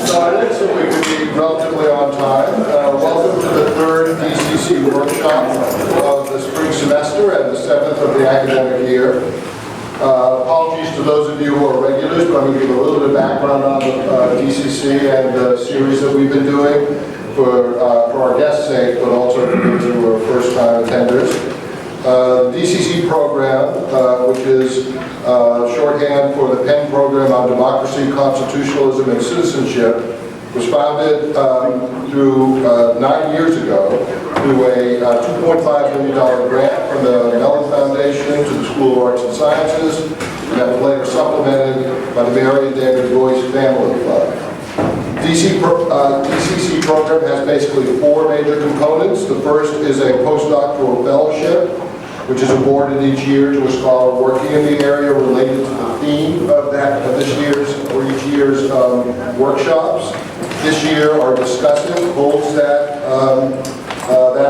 started so we can be relatively on time. Welcome to the third DCC workshop of the spring semester and the seventh of the academic year. Apologies to those of you who are regulars, but I'm going to give a little bit of background on the DCC and the series that we've been doing for our guests' sake, but also for those who are first-time attenders. The DCC program, which is shorthand for the Penn Program on Democracy, Constitutionalism, and Citizenship, was founded through 9 years ago through a $2.5 million grant from the Mellon Foundation to the School of Arts and Sciences, and that was later supplemented by the Mary and David Boyce Family Fund. DCC program has basically four major components. The first is a postdoctoral fellowship, which is awarded each year to a scholar working in the area related to the theme of each year's workshops. This year, our discussant holds that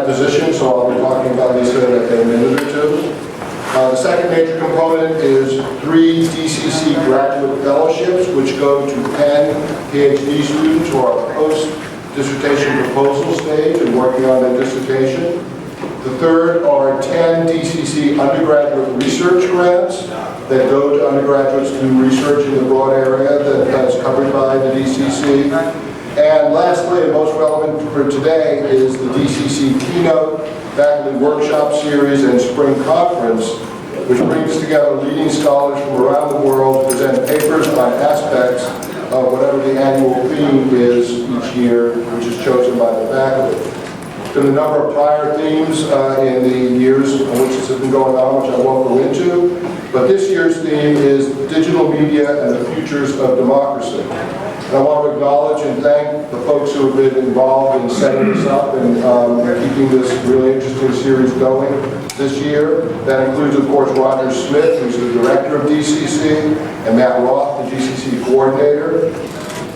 position, so I'll be talking about Lisa in a minute or two. The second major component is 3 DCC graduate fellowships, which go to Penn PhD students who are post-dissertation proposal stage and working on their dissertation. The third are 10 DCC undergraduate research grants that go to undergraduates to do research in the broad area that is covered by the DCC. And lastly, and most relevant for today, is the DCC Keynote Faculty Workshop Series and Spring Conference, which brings together leading scholars from around the world to present papers on aspects of whatever the annual theme is each year, which is chosen by the faculty. There's been a number of prior themes in the years in which this has been going on, which I won't go into, but this year's theme is digital media and the futures of democracy. And I want to acknowledge and thank the folks who have been involved in setting this up and keeping this really interesting series going this year. That includes, of course, Roger Smith, who's the director of DCC, and Matt Roth, the GCC coordinator.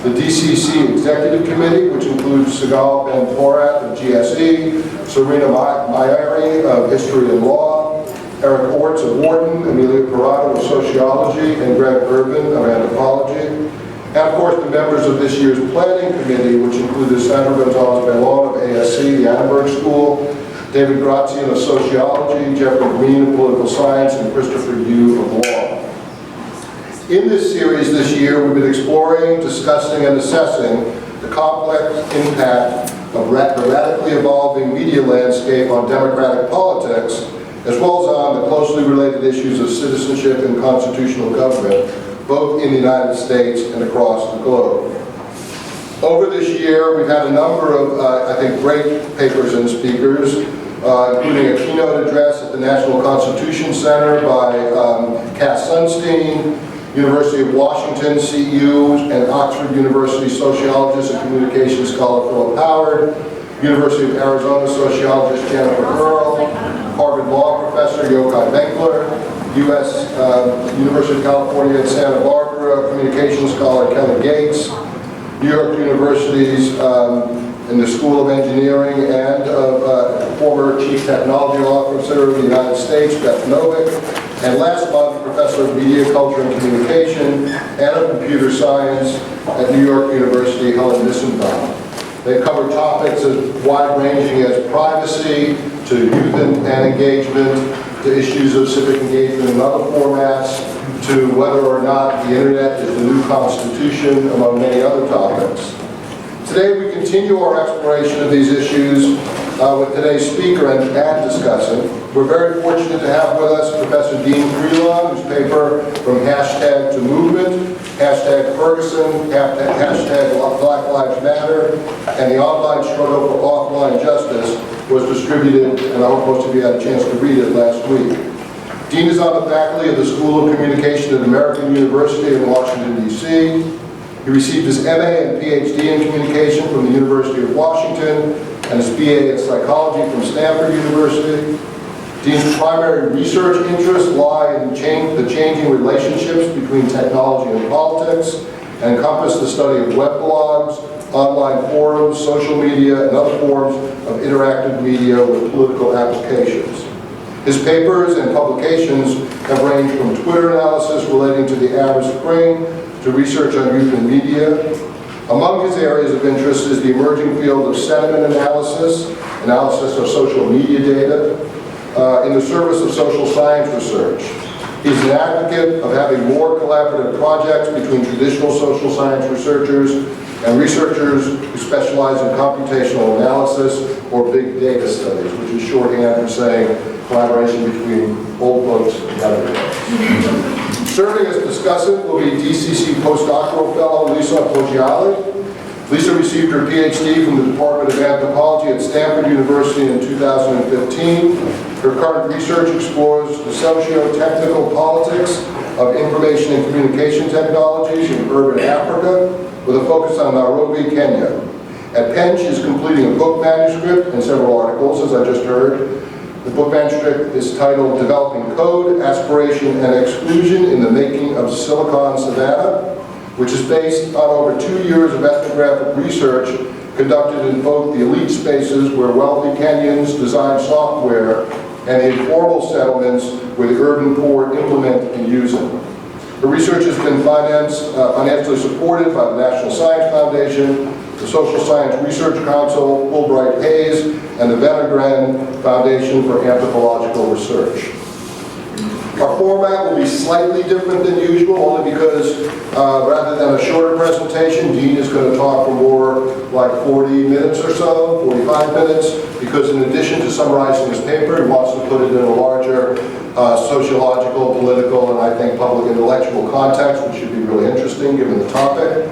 The DCC Executive Committee, which includes Sigal Ben-Porat of GSE, Serena Mayari of History and Law, Eric Orts of Wharton, Amelia Parado of Sociology, and Greg Urban of Anthropology. And of course the members of this year's Planning Committee, which included Sandra Gonzalez-Belon of ASC, the Annenberg School, David Grazian of Sociology, Jeffrey Green of Political Science, and Christopher Yu of Law. In this series this year, we've been exploring, discussing, and assessing the complex impact of the radically evolving media landscape on democratic politics, as well as on the closely related issues of citizenship and constitutional government, both in the United States and across the globe. Over this year, we've had a number of, I think, great papers and speakers, including a keynote address at the National Constitution Center by Cass Sunstein, University of Washington CEU and Oxford University sociologist and communications scholar Philip Howard, University of Arizona sociologist Jennifer Earle, Harvard Law professor Yochai Benkler, University of California at Santa Barbara communications scholar Kelly Gates, New York University's in the School of Engineering and former Chief Technology Officer of the United States, Beth Novick, and last month, Professor of Media, Culture, and Communication and of Computer Science at New York University, Helen Nissenbaum. They cover topics as wide-ranging as privacy, to youth and engagement, to issues of civic engagement in other formats, to whether or not the internet is the new constitution, among many other topics. Today we continue our exploration of these issues with today's speaker and discussant. We're very fortunate to have with us Professor Dean Freelon, whose paper From Hashtag to Movement, Hashtag Ferguson, Hashtag Black Lives Matter, and the Online Struggle for Offline Justice was distributed, and I hope most of you had a chance to read it last week. Dean is on the faculty of the School of Communication at American University in Washington, D.C. He received his MA and PhD in communication from the University of Washington and his BA in psychology from Stanford University. Dean's primary research interests lie in the changing relationships between technology and politics and encompass the study of web blogs, online forums, social media, and other forms of interactive media with political applications. His papers and publications have ranged from Twitter analysis relating to the Arab Spring to research on youth and media. Among his areas of interest is the emerging field of sentiment analysis of social media data, in the service of social science research. He's an advocate of having more collaborative projects between traditional social science researchers and researchers who specialize in computational analysis or big data studies, which is shorthand for saying collaboration between old folks and young folks. Serving as discussant will be DCC postdoctoral fellow Lisa Poggiali. Lisa received her PhD from the Department of Anthropology at Stanford University in 2015. Her current research explores the socio-technical politics of information and communication technologies in urban Africa, with a focus on Nairobi, Kenya. At Penn, she is completing a book manuscript and several articles, as I just heard. The book manuscript is titled Developing Code, Aspiration, and Exclusion in the Making of Silicon Savannah, which is based on over 2 years of ethnographic research conducted in both the elite spaces where wealthy Kenyans design software and the informal settlements where the urban poor implement and use it. Her research has been financially supported by the National Science Foundation, the Social Science Research Council, Fulbright Hayes, and the Wenner-Gren Foundation for Anthropological Research. Our format will be slightly different than usual, only because rather than a shorter presentation, Dean is going to talk for more like 40 minutes or so, 45 minutes, because in addition to summarizing his paper, he wants to put it in a larger sociological, political, and I think public intellectual context, which should be really interesting given the topic.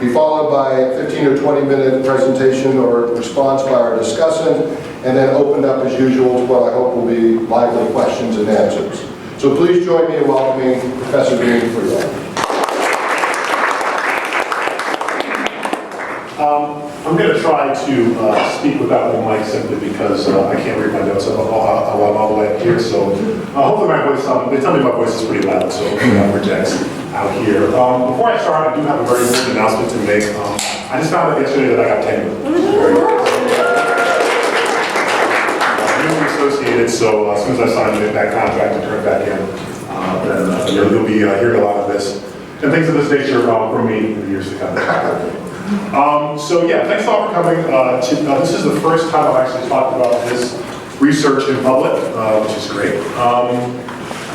Be followed by a 15 or 20 minute presentation or response by our discussant, and then opened up as usual to what I hope will be lively questions and answers. So please join me in welcoming Professor Dean Freelon. I'm going to try to speak without the mic simply because I can't read my notes while I'm all the way up here. So hopefully my voice, they tell me my voice is pretty loud, so hopefully that projects out here. Before I start, I do have a very important announcement to make. I just found out yesterday that I got tenure. Associated, so as soon as I sign that contract and turn it back in, then you'll be hearing a lot of this and things of this nature from me in the years to come. So yeah, thanks all for coming. This is the first time I've actually talked about this research in public, which is great. I'm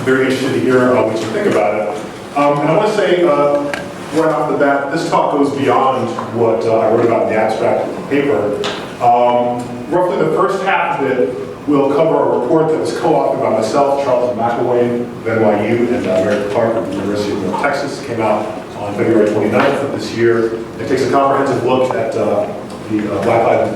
very interested to hear what you think about it. And I want to say right off the bat, this talk goes beyond what I wrote about in the abstract of the paper. Roughly the first half of it will cover a report that was co-authored by myself, Charles McElwain of NYU, and Mary Clark of the University of North Texas. Came out on February 29th of this year. It takes a comprehensive look at the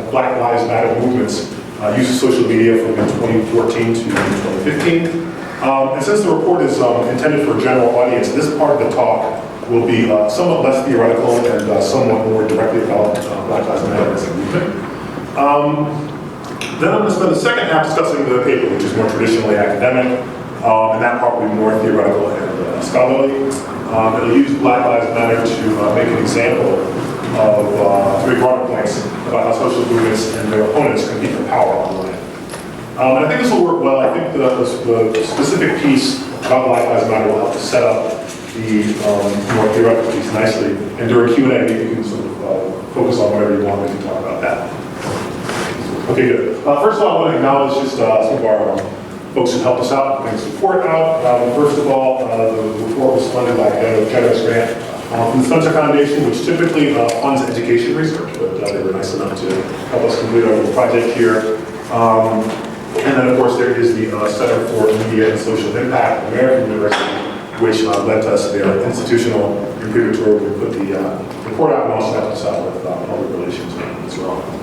Black Lives Matter movement's use of social media from 2014 to 2015. And since the report is intended for a general audience, this part of the talk will be somewhat less theoretical and somewhat more directly about Black Lives Matter as a movement. Then I'm going to spend the second half discussing the paper, which is more traditionally academic, and that part will be more theoretical and scholarly. It'll use Black Lives Matter to make an example of three broader points about how social movements and their opponents compete for power online. And I think this will work well. I think the specific piece about Black Lives Matter will help to set up the more theoretical piece nicely. And during Q&A, maybe you can sort of focus on whatever you want as you talk about that. Okay, good. First of all, I want to acknowledge just some of our folks who helped us out, getting support out. First of all, the report was funded by a generous grant from the Spencer Foundation, which typically funds education research, but they were nice enough to help us complete our little project here. And then, of course, there is the Center for Media and Social Impact at American University, which lent us their institutional imprimatur. We put the report out and also helped us out with public relations as well.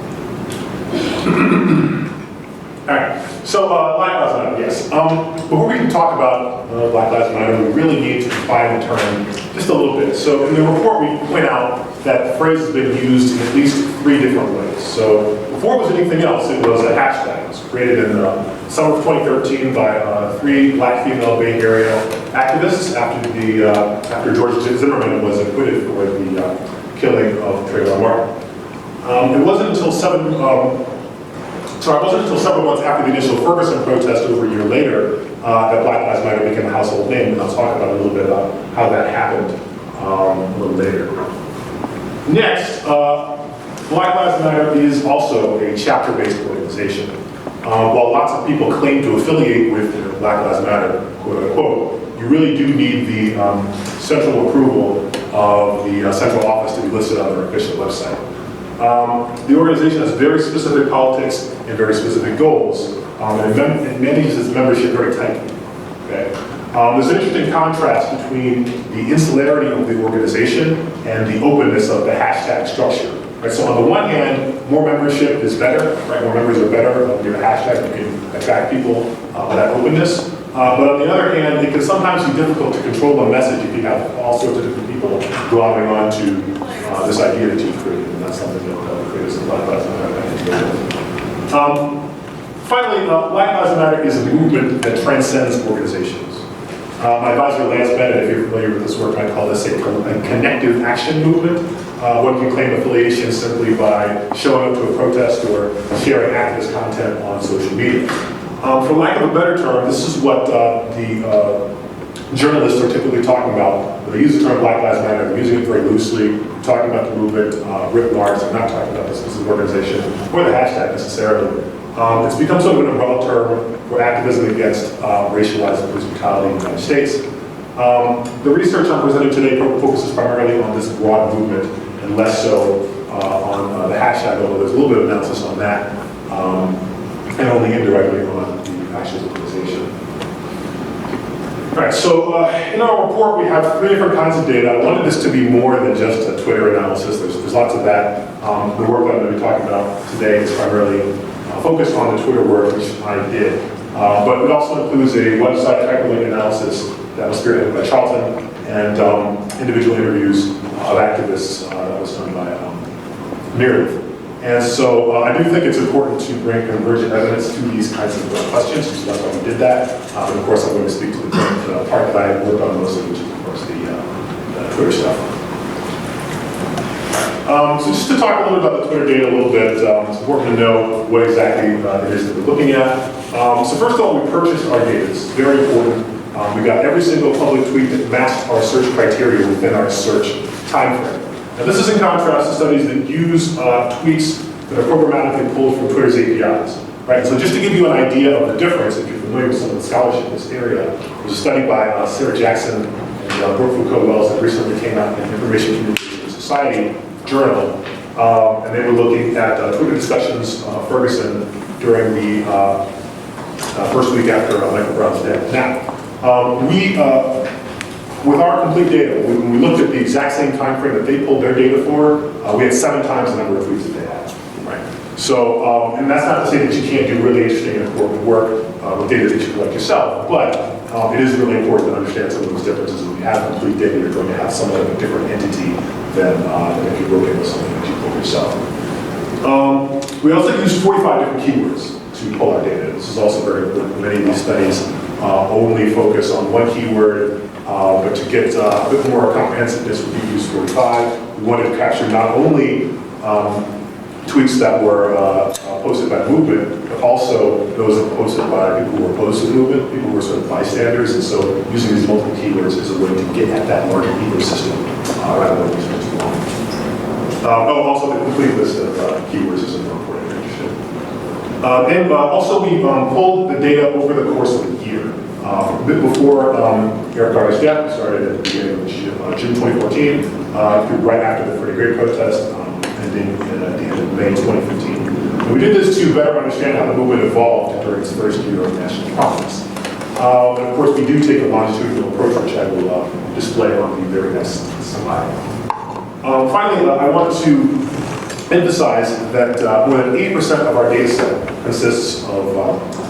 Alright, so Black Lives Matter, yes. Before we can talk about Black Lives Matter, we really need to define the term just a little bit. So in the report, we point out that the phrase has been used in at least 3 different ways. So before it was anything else, it was a hashtag. It was created in the summer of 2013 by 3 black female Bay Area activists after George Zimmerman was acquitted for the killing of Trayvon Martin. It wasn't until several months after the initial Ferguson protest over a year later that Black Lives Matter became a household name, and I'll talk about a little bit about how that happened a little later. Next, Black Lives Matter is also a chapter-based organization. While lots of people claim to affiliate with Black Lives Matter, quote unquote, you really do need the central approval of the central office to be listed on their official website. The organization has very specific politics and very specific goals, and it manages its membership very tightly. Okay? There's an interesting contrast between the insularity of the organization and the openness of the hashtag structure. Right? So on the one hand, more membership is better, right? More members are better. With a hashtag, you can attract people with that openness. But on the other hand, it can sometimes be difficult to control a message if you have all sorts of different people glomming onto this idea that you've created, and that's something that creators of Black Lives Matter. Finally, Black Lives Matter is a movement that transcends organizations. My advisor, Lance Bennett, if you're familiar with this work, might call this a connective action movement. One can claim affiliation simply by showing up to a protest or sharing activist content on social media. For lack of a better term, this is what the journalists are typically talking about. When they use the term Black Lives Matter, they're using it very loosely, talking about the movement writ large. They're not talking about the specific organization or the hashtag necessarily. It's become sort of an umbrella term for activism against racialized police brutality in the United States. The research I'm presenting today focuses primarily on this broad movement and less so on the hashtag, although there's a little bit of analysis on that, and only indirectly on the actions organization. All right, so in our report we have 3 different kinds of data. I wanted this to be more than just a Twitter analysis. There's lots of that. The work that I'm going to be talking about today is primarily focused on the Twitter work, which I did. But it also includes a website hyperlink analysis that was spearheaded by Charlton and individual interviews of activists that was done by Meredith. And so I do think it's important to bring convergent evidence to these kinds of questions, so that's why we did that. And of course, I'm going to speak to the part that I worked on mostly, which is, of course, the Twitter stuff. So just to talk a little bit about the Twitter data a little bit, it's important to know what exactly it is that we're looking at. So first of all, we purchased our data. This is very important. We got every single public tweet that matched our search criteria within our search timeframe. Now this is in contrast to studies that use tweets that are programmatically pulled from Twitter's APIs. Right? So just to give you an idea of the difference, if you're familiar with some of the scholarship in this area, there was a study by Sarah Jackson and Brooke Foucault-Wells that recently came out in Information Communication Society journal, and they were looking at Twitter discussions Ferguson during the first week after Michael Brown's death. Now, with our complete data, when we looked at the exact same time frame that they pulled their data for, we had 7 times the number of tweets that they had. Right? So, and that's not to say that you can't do really interesting and important work with data that you collect yourself, but it is really important to understand some of those differences. When you have complete data, you're going to have somewhat of a different entity than if you wrote in with something that you pulled yourself. We also used 45 different keywords to pull our data. This is also very important. Many of these studies only focus on one keyword, but to get a bit more comprehensiveness, we use 45. We wanted to capture not only tweets that were posted by the movement, but also those that were posted by people who were opposed to the movement, people who were sort of bystanders, and so using these multiple keywords is a way to get at that larger ecosystem rather than using too long. Also the complete list of keywords is more important if you're interested. And also we pulled the data over the course of a year. A bit before Eric Garner's death, we started at the beginning of June 2014, through right after the Freddie Gray protest, ending at the end of May 2015. And we did this to better understand how the movement evolved during its first year of national conference. And of course, we do take a longitudinal approach, which I will display on the very next slide. Finally, I want to emphasize that more than 80% of our data set consists of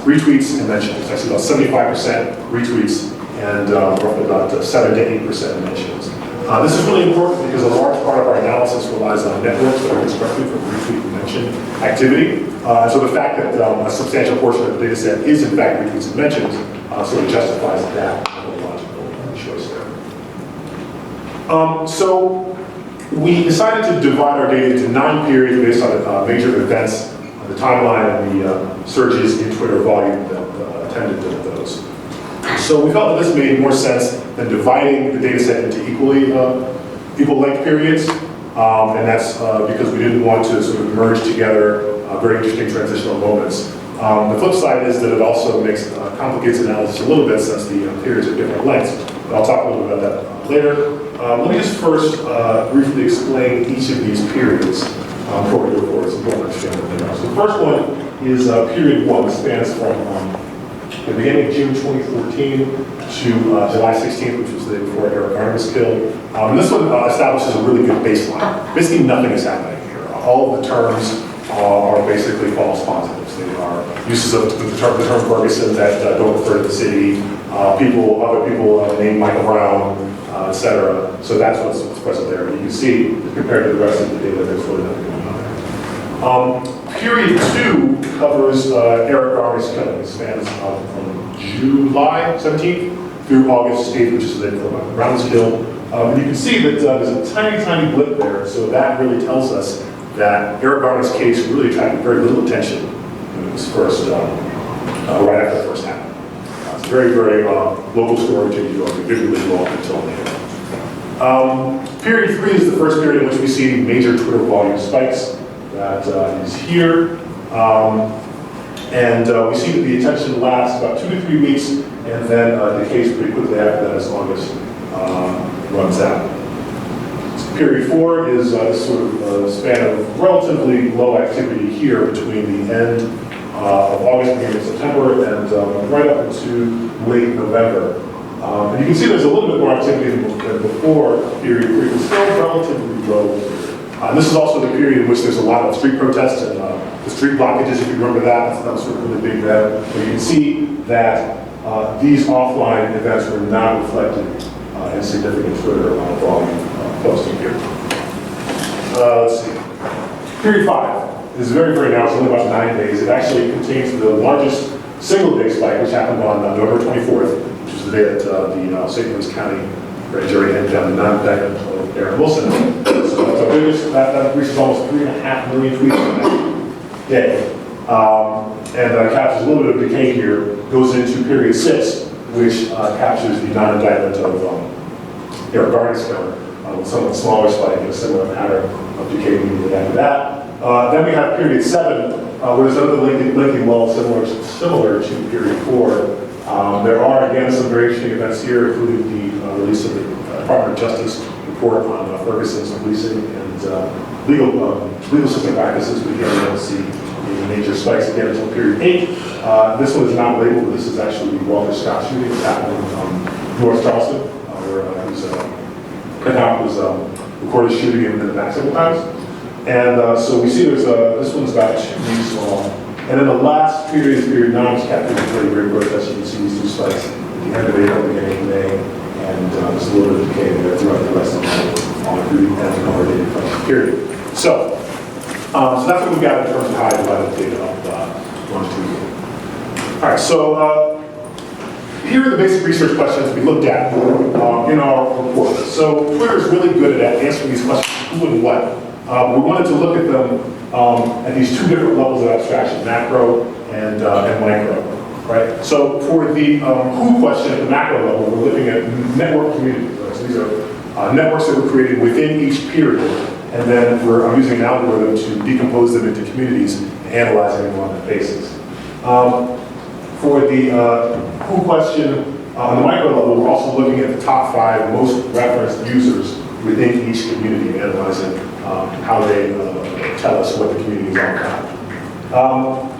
retweets and mentions. Actually, about 75% retweets and roughly about 7 to 8% mentions. This is really important because a large part of our analysis relies on networks that are constructed from retweet and mention activity. So the fact that a substantial portion of the data set is in fact retweets and mentions sort of justifies that logical choice there. So we decided to divide our data into 9 periods based on major events, the timeline and the surges in Twitter volume that attended those. So we felt that this made more sense than dividing the data set into equal length periods. And that's because we didn't want to sort of merge together very interesting transitional moments. The flip side is that it also complicates analysis a little bit since the periods are different lengths. But I'll talk a little bit about that later. Let me just first briefly explain each of these periods before we go forward. It's important to understand what they are. So the first one is period 1. It spans from the beginning of June 2014 to July 16th, which was the day before Eric Garner was killed. And this one establishes a really good baseline. Basically, nothing is happening here. All of the terms are basically false positives. They are uses of the term Ferguson that don't refer to the city, other people named Michael Brown, etc. So that's what's present there. And you can see, compared to the rest of the data, there's really nothing going on there. Period 2 covers Eric Garner's killing. It spans from July 17th through August 8th, which is the day before Brown was killed. And you can see that there's a tiny, tiny blip there. So that really tells us that Eric Garner's case really attracted very little attention when it was first, right after the first happened. It's a very, very local story to New York. It didn't really go up until later. Period 3 is the first period in which we see major Twitter volume spikes. That is here. And we see that the attention lasts about 2 to 3 weeks and then decays pretty quickly after that as August runs out. Period 4 is this sort of span of relatively low activity here between the end of August, beginning of September, and right up into late November. And you can see there's a little bit more activity than before period 3, but still relatively low. This is also the period in which there's a lot of street protests and the street blockages, if you remember that. That was sort of really big then. But you can see that these offline events were not reflected in significant Twitter volume posting here. Let's see. Period 5 is very, very narrow. It's only about 9 days. It actually contains the largest single-day spike, which happened on November 24th, which is the day that the St. Louis County grand jury handed down the non-indictment of Aaron Wilson. So that's our biggest. That reaches almost 3.5 million tweets in that day. And captures a little bit of decay here. Goes into period 6, which captures the non-indictment of Eric Garner's killer. With somewhat smaller spike and a similar pattern of decay immediately after that. Then we have period 7, where there's another linking lull similar to period 4. There are, again, some very interesting events here, including the release of the Department of Justice report on Ferguson's policing and legal system practices. We don't see any major spikes again until period 8. This one is not labeled, but this is actually the Walter Scott shooting. It's happening in North Charleston, where he was account was recorded shooting him in the back several times. And so we see there's this one's about 2 weeks long. And then the last period is period 9, which captures the really great protest. You can see these 2 spikes at the end of April, beginning of May, and there's a little bit of decay there throughout the rest of the on through the consolidated period. So that's what we've got in terms of how I divided the data up longitudinally. All right, so here are the basic research questions we looked at in our report. So Twitter is really good at answering these questions, who and what. We wanted to look at them at these 2 different levels of abstraction, macro and micro, right? So for the who question at the macro level, we're looking at network communities. Right? So these are networks that were created within each period, and then I'm using an algorithm to decompose them into communities and analyzing them on that basis. For the who question on the micro level, we're also looking at the top 5 most referenced users within each community, analyzing how they tell us what the community is all about.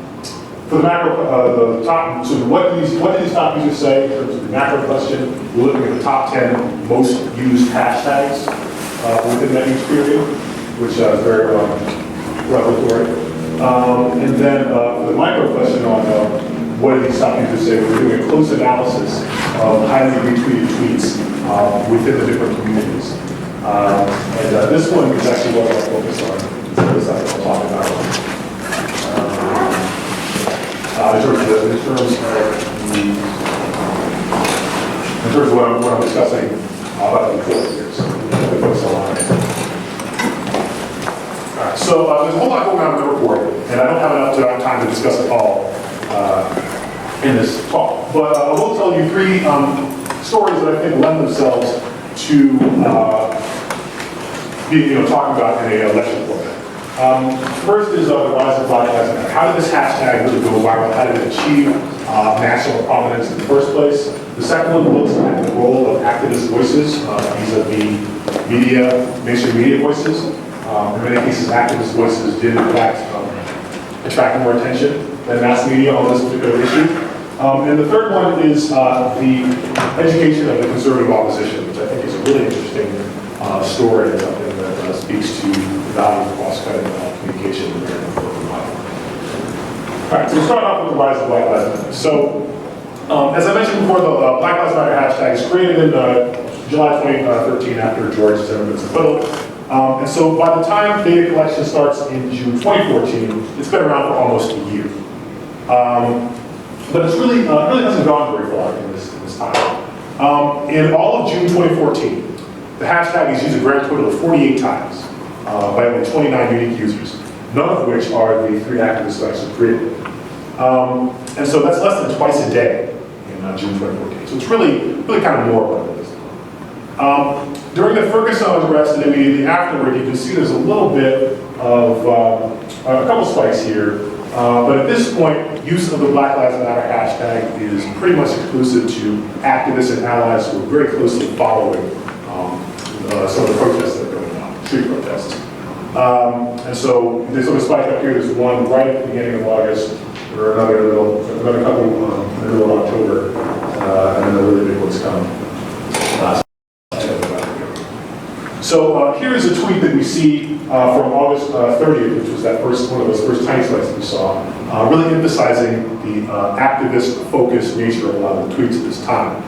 For the macro, the top, so what do these top users say in terms of the macro question? We're looking at the top 10 most used hashtags within that each period, which is very revelatory. And then for the micro question on what do these top users say, we're doing a close analysis of highly retweeted tweets within the different communities. And this one is actually what I'll focus on. So this I'll talk about. In terms of what I'm discussing about the report here. So we focus on that. All right, so there's a whole lot going on in the report, and I don't have enough time to discuss it all in this talk. But I will tell you 3 stories that I think lend themselves to talking about in a lecture format. First is the rise of Black Lives Matter. How did this hashtag really go viral? How did it achieve national prominence in the first place? The second one looks at the role of activist voices vis-a-vis media, mainstream media voices. In many cases, activist voices did in fact attract more attention than mass media on this particular issue. And the third one is the education of the conservative opposition, which I think is a really interesting story and something that speaks to the value of cross-cutting communication. All right, so we'll start off with the rise of Black Lives Matter. So, as I mentioned before, the Black Lives Matter hashtag is created in July 2013 after George Zimmerman's acquittal. And so by the time data collection starts in June 2014, it's been around for almost a year. But it's really hasn't gone very far in this time. In all of June 2014, the hashtag is used a grand total of 48 times by only 29 unique users, none of which are the three activists who actually created it. And so that's less than twice a day in June 2014. So it's really kind of more what it is. During the Ferguson arrest and immediately afterward, you can see there's a little bit of a couple spikes here. But at this point, use of the Black Lives Matter hashtag is pretty much exclusive to activists and allies who are very closely following some of the protests that are going on, street protests. And so there's a spike up here. There's one right at the beginning of August, or another couple in the middle of October, and then a really big one's coming last. So here's a tweet that we see from August 30th, which was one of those first tiny spikes that we saw, really emphasizing the activist-focused nature of a lot of the tweets at this time.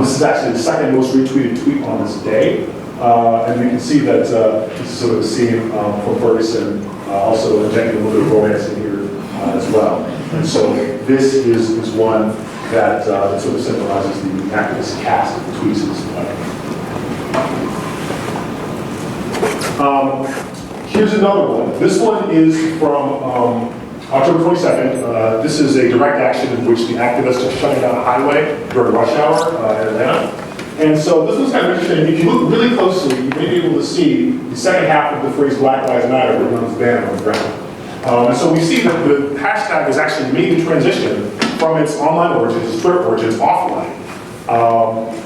This is actually the second most retweeted tweet on this day, and we can see that this is sort of the scene from Ferguson, also injecting a little bit of romance in here as well. And so this is one that sort of symbolizes the activist cast of the tweets in this way. Here's another one. This one is from October 22nd. This is a direct action in which the activists are shutting down a highway during rush hour in Atlanta. And so this one's kind of interesting. If you look really closely, you may be able to see the second half of the phrase Black Lives Matter written on this banner on the ground. And so we see that the hashtag has actually made the transition from its online origins, its Twitter origins, offline.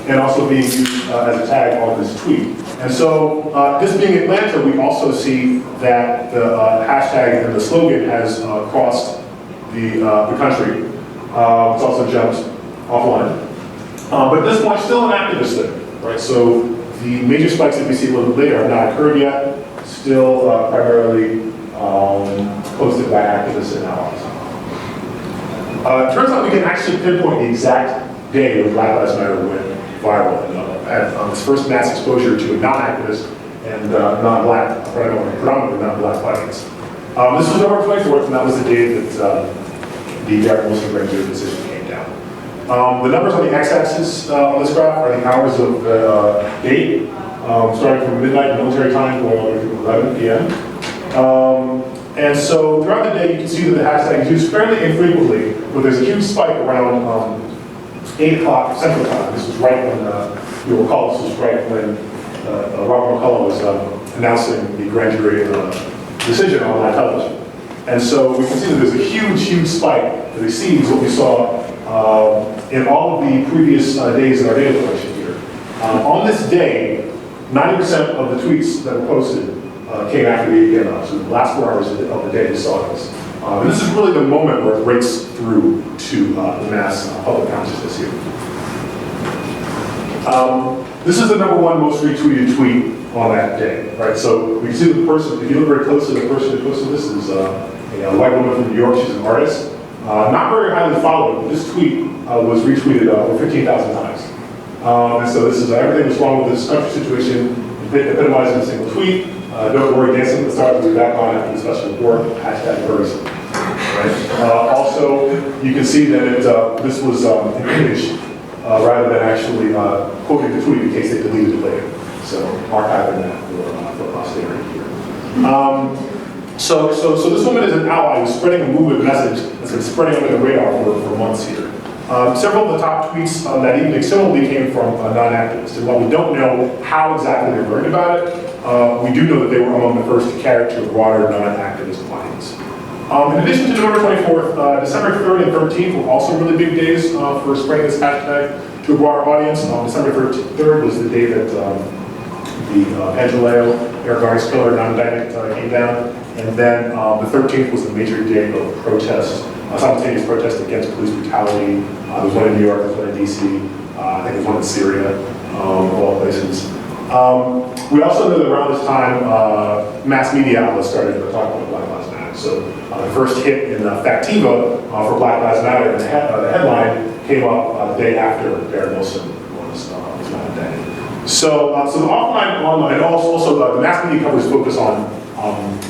And also being used as a tag on this tweet. And so, this being Atlanta, we also see that the hashtag and the slogan has crossed the country. It's also jumped offline. But at this point, still an activist thing, right? So the major spikes that we see a little bit later have not occurred yet. Still primarily posted by activists and allies. It turns out we can actually pinpoint the exact day when Black Lives Matter went viral and had its first mass exposure to a non-activist and non-black, predominantly non-black audience. This was November 24th, and that was the day that the Derek Wilson grand jury decision came down. The numbers on the x-axis on this graph are the hours of date, starting from midnight military time going all the way through 11 p.m. And so throughout the day, you can see that the hashtag is used fairly infrequently, but there's a huge spike around 8 o'clock Central Time. This was right when, you'll recall, this was right when Robert McCullough was announcing the grand jury decision on live television. And so we can see that there's a huge spike that exceeds what we saw in all of the previous days in our data collection here. On this day, 90% of the tweets that were posted came after the 8 p.m. So the last 4 hours of the day we saw this. And this is really the moment where it breaks through to the mass public consciousness here. This is the #1 most retweeted tweet on that day, right? So we can see the person, if you look very closely, the person who posted this is a white woman from New York. She's an artist. Not very highly followed, but this tweet was retweeted over 15,000 times. And so this is everything that's wrong with this country situation, epitomized in a single tweet. Don't worry, Dancing with the Stars will be back on after the special report, #Ferguson. Right? Also, you can see that this was an image rather than actually quoting the tweet in case they deleted it later. So archiving that for posterity here. So this woman is an ally who's spreading a movement message that's been spreading under the radar for months here. Several of the top tweets that evening similarly came from non-activists. And while we don't know how exactly they learned about it, we do know that they were among the first to carry it to a broader non-activist audience. In addition to November 24th, December 3rd and 13th were also really big days for spreading this hashtag to a broader audience. December 3rd was the day that the Angeleo, Eric Garner's killer, non-indictment came down. And then the 13th was the major day of protest, simultaneous protest against police brutality. There was one in New York, there was one in DC, I think there was one in Syria, of all places. We also know that around this time, mass media outlets started talking about Black Lives Matter. So the first hit in Factiva for Black Lives Matter, and the headline came up the day after Barry Wilson was not indicted. So the offline, online, and also the mass media coverage focus on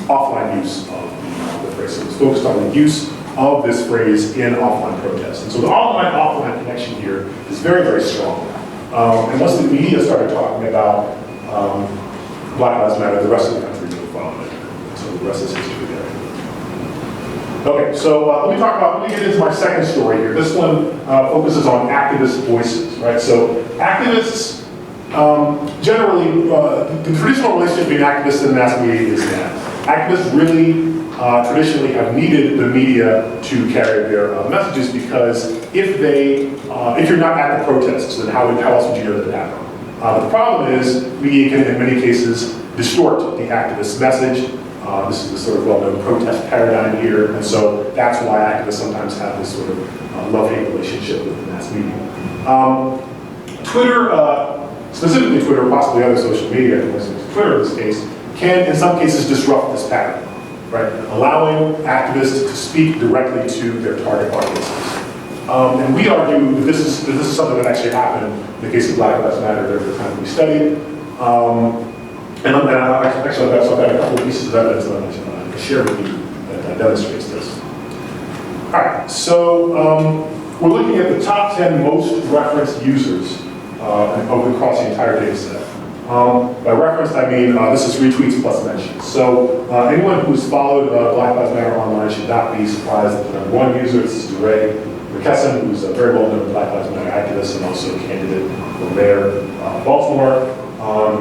offline use of the phrase. So it's focused on the use of this phrase in offline protests. And so the online-offline connection here is very, very strong. And once the media started talking about Black Lives Matter, the rest of the country really followed it. And so the rest is history there. Okay, so let me get into my second story here. This one focuses on activist voices, right? So activists, generally, the traditional relationship between activists and mass media is that activists really traditionally have needed the media to carry their messages, because if you're not at the protests, then how else would you know that it happened? The problem is media can, in many cases, distort the activist's message. This is the sort of well-known protest paradigm here, and so that's why activists sometimes have this sort of love-hate relationship with the mass media. Twitter, specifically Twitter, possibly other social media, Twitter in this case, can in some cases disrupt this pattern, right? Allowing activists to speak directly to their target audiences. And we argue that this is something that actually happened in the case of Black Lives Matter during the time we studied. And actually, I've got a couple of pieces of evidence that I'm going to share with you that demonstrates this. All right, so we're looking at the top 10 most referenced users across the entire data set. By reference, I mean this is retweets plus mentions. So anyone who's followed Black Lives Matter online should not be surprised that the number one user, this is DeRay McKesson, who's a very well-known Black Lives Matter activist and also a candidate for mayor of Baltimore.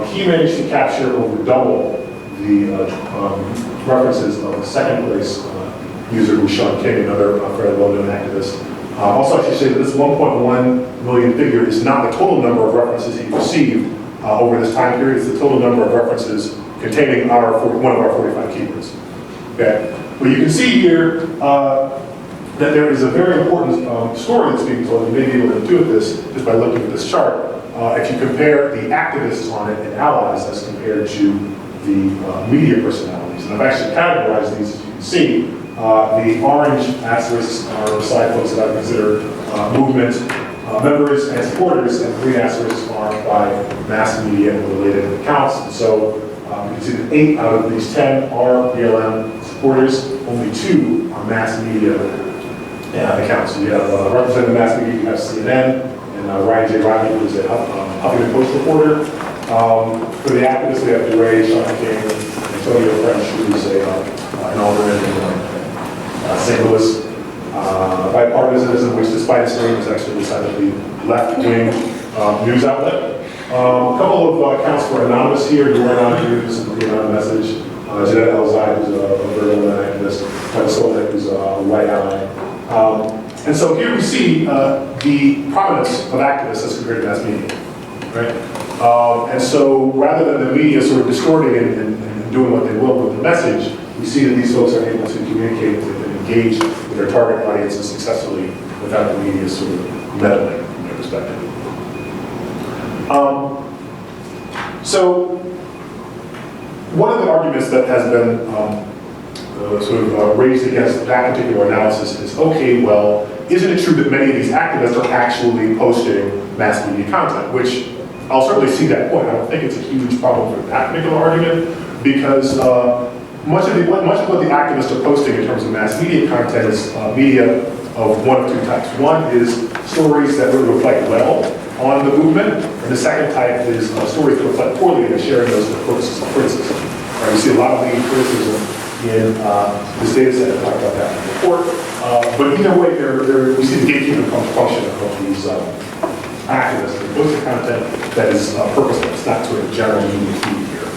He managed to capture over double the references of the second place user, who's Sean King, another fairly well-known activist. Also, I should say that this 1.1 million figure is not the total number of references he received over this time period. It's the total number of references containing one of our 45 keywords. Okay, but you can see here that there is a very important story that's being told. You may be able to intuit this just by looking at this chart. If you compare the activists on it and allies as compared to the media personalities, and I've actually categorized these, as you can see. The orange asterisks are beside folks that I consider movement members and supporters, and green asterisks are by mass media and related accounts. And so you can see that 8 out of these 10 are BLM supporters, only 2 are mass media accounts. So you have representing mass media, you have CNN, and Ryan J. Riley, who's a Huffington Post reporter. For the activists, we have DeRay, Sean King, Antonio French, who's an alderman in St. Louis. Bipartisanism, which despite its name is actually decidedly left-wing news outlet. A couple of accounts for anonymous here, URNON News and Freelon Message. Jeanette Elzai, who's a very well-known activist. Michael Solnick, who's a white ally. And so here we see the prominence of activists as compared to mass media, right? And so rather than the media sort of distorting and doing what they will with the message, we see that these folks are able to communicate and engage with their target audiences successfully without the media sort of meddling from their perspective. So one of the arguments that has been raised against that particular analysis is, okay, well, isn't it true that many of these activists are actually posting mass media content? Which I'll certainly see that point. I don't think it's a huge problem for that particular argument, because much of what the activists are posting in terms of mass media content is media of one of two types. One is stories that really reflect well on the movement, and the second type is stories that reflect poorly, and sharing those for purposes of criticism. Right, we see a lot of leading criticism in this data set. I'll talk about that in the report. But either way, we see the gatekeeping function of these activists. They're posting content that is purposeful. It's not sort of general media feed here.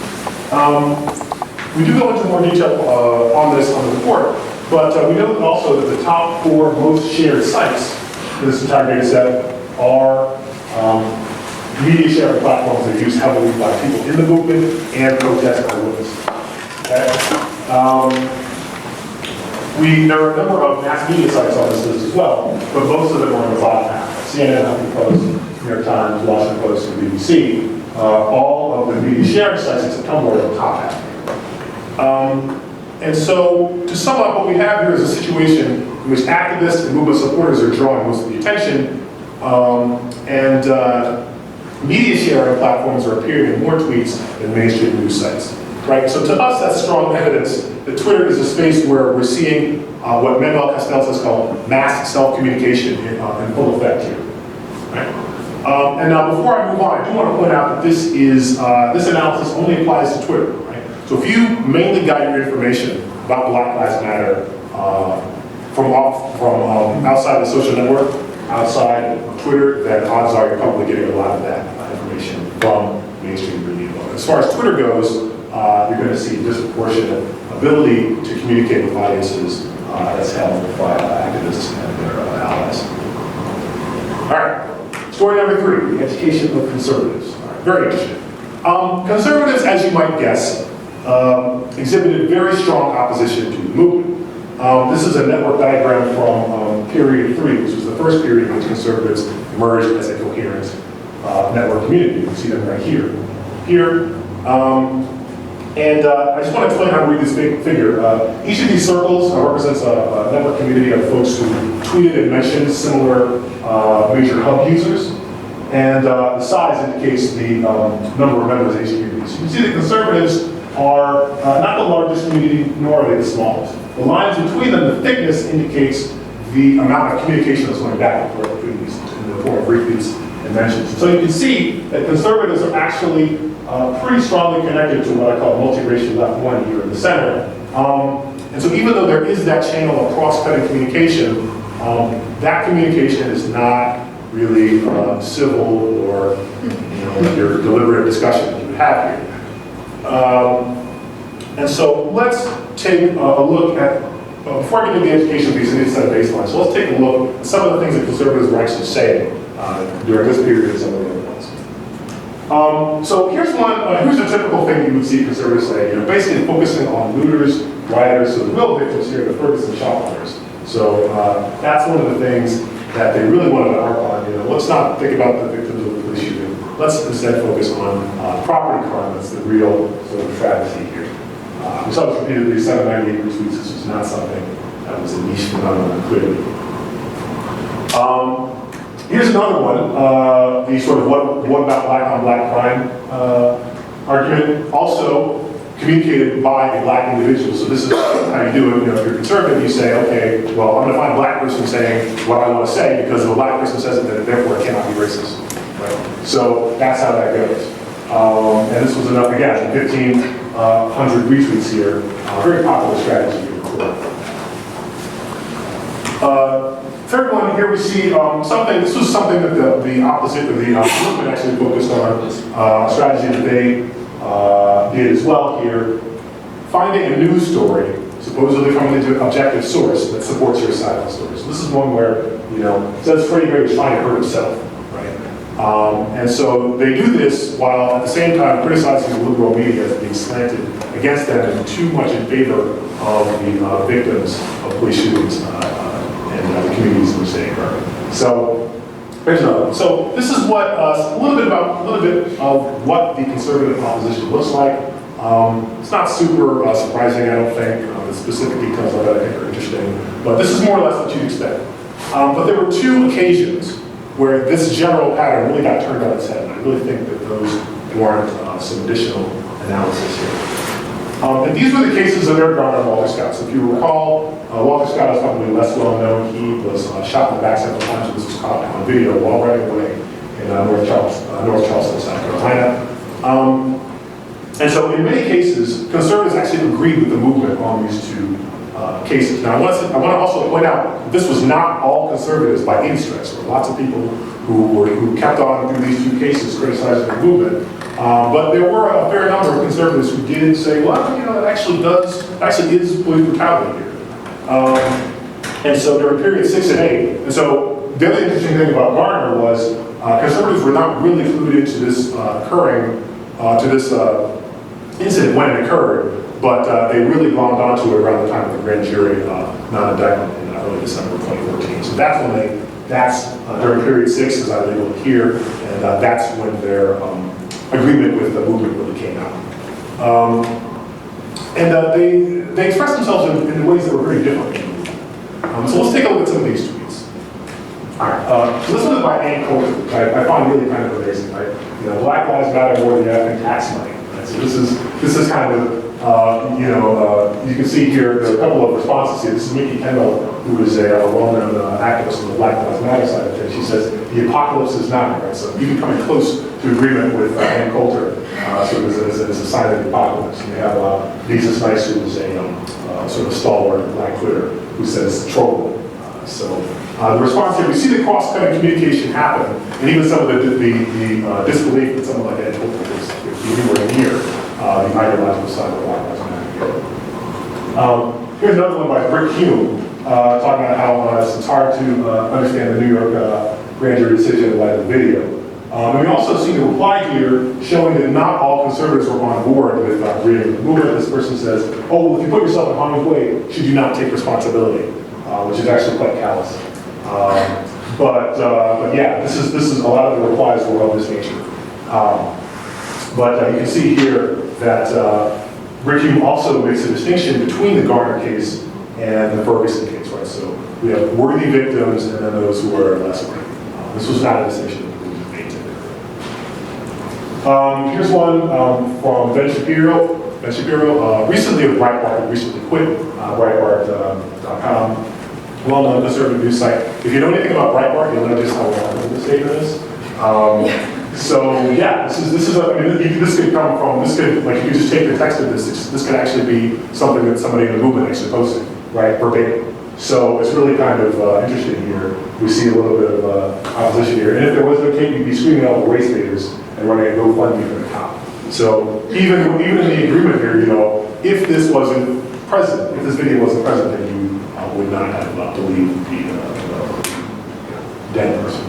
We do go into more detail on this on the report, but we know also that the top 4 most shared sites for this entire data set are media sharing platforms that are used heavily by people in the movement and protest eyewitnesses. Okay? There are a number of mass media sites on this list as well, but most of them are on the bottom half. CNN, Huffington Post, New York Times, Washington Post, and BBC. All of the media sharing sites except Tumblr are on the top half. And so, to sum up, what we have here is a situation in which activists and movement supporters are drawing most of the attention, media sharing platforms are appearing in more tweets than mainstream news sites. Right? So to us, that's strong evidence that Twitter is a space where we're seeing what Manuel Castells has called mass self-communication in full effect here. Right? And now, before I move on, I do want to point out that this analysis only applies to Twitter. Right? So if you mainly got your information about Black Lives Matter from outside the social network, outside of Twitter, then odds are you're probably getting a lot of that information from mainstream media. As far as Twitter goes, you're going to see disproportionate ability to communicate with audiences that's held by activists and their allies. All right, story number 3, the education of conservatives. All right, very interesting. Conservatives, as you might guess, exhibited very strong opposition to the movement. This is a network diagram from period 3, which was the first period in which conservatives emerged as a coherent network community. You can see them right here. I just want to explain how to read this big figure. Each of these circles represents a network community of folks who tweeted and mentioned similar major hub users. And the size indicates the number of members of each community. So you can see the conservatives are not the largest community, nor are they the smallest. The lines between them, the thickness, indicates the amount of communication that's going back and forth between these in the form of retweets and mentions. So you can see that conservatives are actually pretty strongly connected to what I call multiracial left one here in the center. And so even though there is that channel of cross-cutting communication, that communication is not really civil or your deliberative discussion that you would have here. And so let's take a look at, before I get into the education piece, I need to set a baseline. So let's take a look at some of the things that conservatives were actually saying during this period and some of the other ones. So here's a typical thing you would see conservatives say, basically focusing on looters, rioters, so the real victims here, the Ferguson shoplifters. So that's one of the things that they really wanted to harp on. Let's not think about the victims of the police shooting. Let's instead focus on property crime. That's the real sort of travesty here. We saw this repeatedly, 798 retweets. This was not something that was a niche phenomenon, clearly. Here's another one, the sort of what about black on black crime argument, also communicated by a black individual. So this is how you do it. If you're conservative, you say, okay, well, I'm going to find a black person saying what I want to say because if a black person says it, then therefore it cannot be racist. Right? So that's how that goes. And this was enough, again, 1,500 retweets here. Very popular strategy here. Third one, here we see this was something that the opposite of the movement actually focused on, a strategy that they did as well here. Finding a news story, supposedly from an objective source that supports your side of the story. So this is one where, it says Freddie Gray was trying to hurt himself, right? And so they do this while at the same time criticizing the liberal media as being slanted against them and too much in favor of the victims of police shootings and the communities in which they occur. So here's another one. So this is what a little bit of what the conservative opposition looks like. It's not super surprising, I don't think. The specific details of it I think are interesting, but this is more or less what you'd expect. But there were 2 occasions where this general pattern really got turned on its head, and I really think that those warrant some additional analysis here. And these were the cases of Eric Garner and Walter Scott. So if you recall, Walter Scott is probably less well known. He was shot in the back several times, and this was caught on video while running away in North Charleston, South Carolina. And so in many cases, conservatives actually agreed with the movement on these 2 cases. Now I want to also point out, this was not all conservatives by any stretch. There were lots of people who kept on through these 2 cases criticizing the movement. But there were a fair number of conservatives who did say, well, it actually is police brutality here. And so during period 6 and 8, and so the other interesting thing about Garner was conservatives were not really clued into this incident when it occurred, but they really glommed onto it around the time of the grand jury non-indictment in early December 2014. So that's during period 6, as I labeled it here, and that's when their agreement with the movement really came out. And they expressed themselves in ways that were very different. So let's take a look at some of these tweets. All right, so this one is by Ann Coulter, which I find really kind of amazing, right? Black lives matter more than ethnic tax money. Right? So this is kind of, you can see here, there's a couple of responses here. This is Mickey Kendall, who is a well-known activist on the Black Lives Matter side of things. She says, the apocalypse is nigh, right? So even coming close to agreement with Ann Coulter, sort of as a sign of the apocalypse. And you have Lisa Nice, who is a sort of stalwart Black Twitter, who says, troll. The response here, we see the cross-cutting communication happen, and even some of the disbelief that someone like Ann Coulter is anywhere near the ideological side of Black Lives Matter. Here's another one by Brick Hume, talking about how it's hard to understand the New York grand jury decision in light of the video. And we also see the reply here showing that not all conservatives were on board with creating the movement. This person says, oh, well, if you put yourself in harm's way, should you not take responsibility? Which is actually quite callous. But yeah, this is a lot of the replies were of this nature. But you can see here that Rick Hume also makes a distinction between the Garner case and the Ferguson case, right? So we have worthy victims and then those who are less worthy. This was not a distinction that was made today. Here's one from Ben Shapiro. Ben Shapiro, recently of Breitbart, recently quit Breitbart.com. Well-known conservative news site. If you know anything about Breitbart, you'll know just how well this statement is. So yeah, this could come from, like, you could just take the text of this could actually be something that somebody in the movement actually posted, right, verbatim. So it's really kind of interesting here. We see a little bit of opposition here. And if there was no tape, you'd be screaming out the race baiters and running a GoFundMe for the cop. So even in the agreement here, if this wasn't present, if this video wasn't present, then you would not have believed the dead person.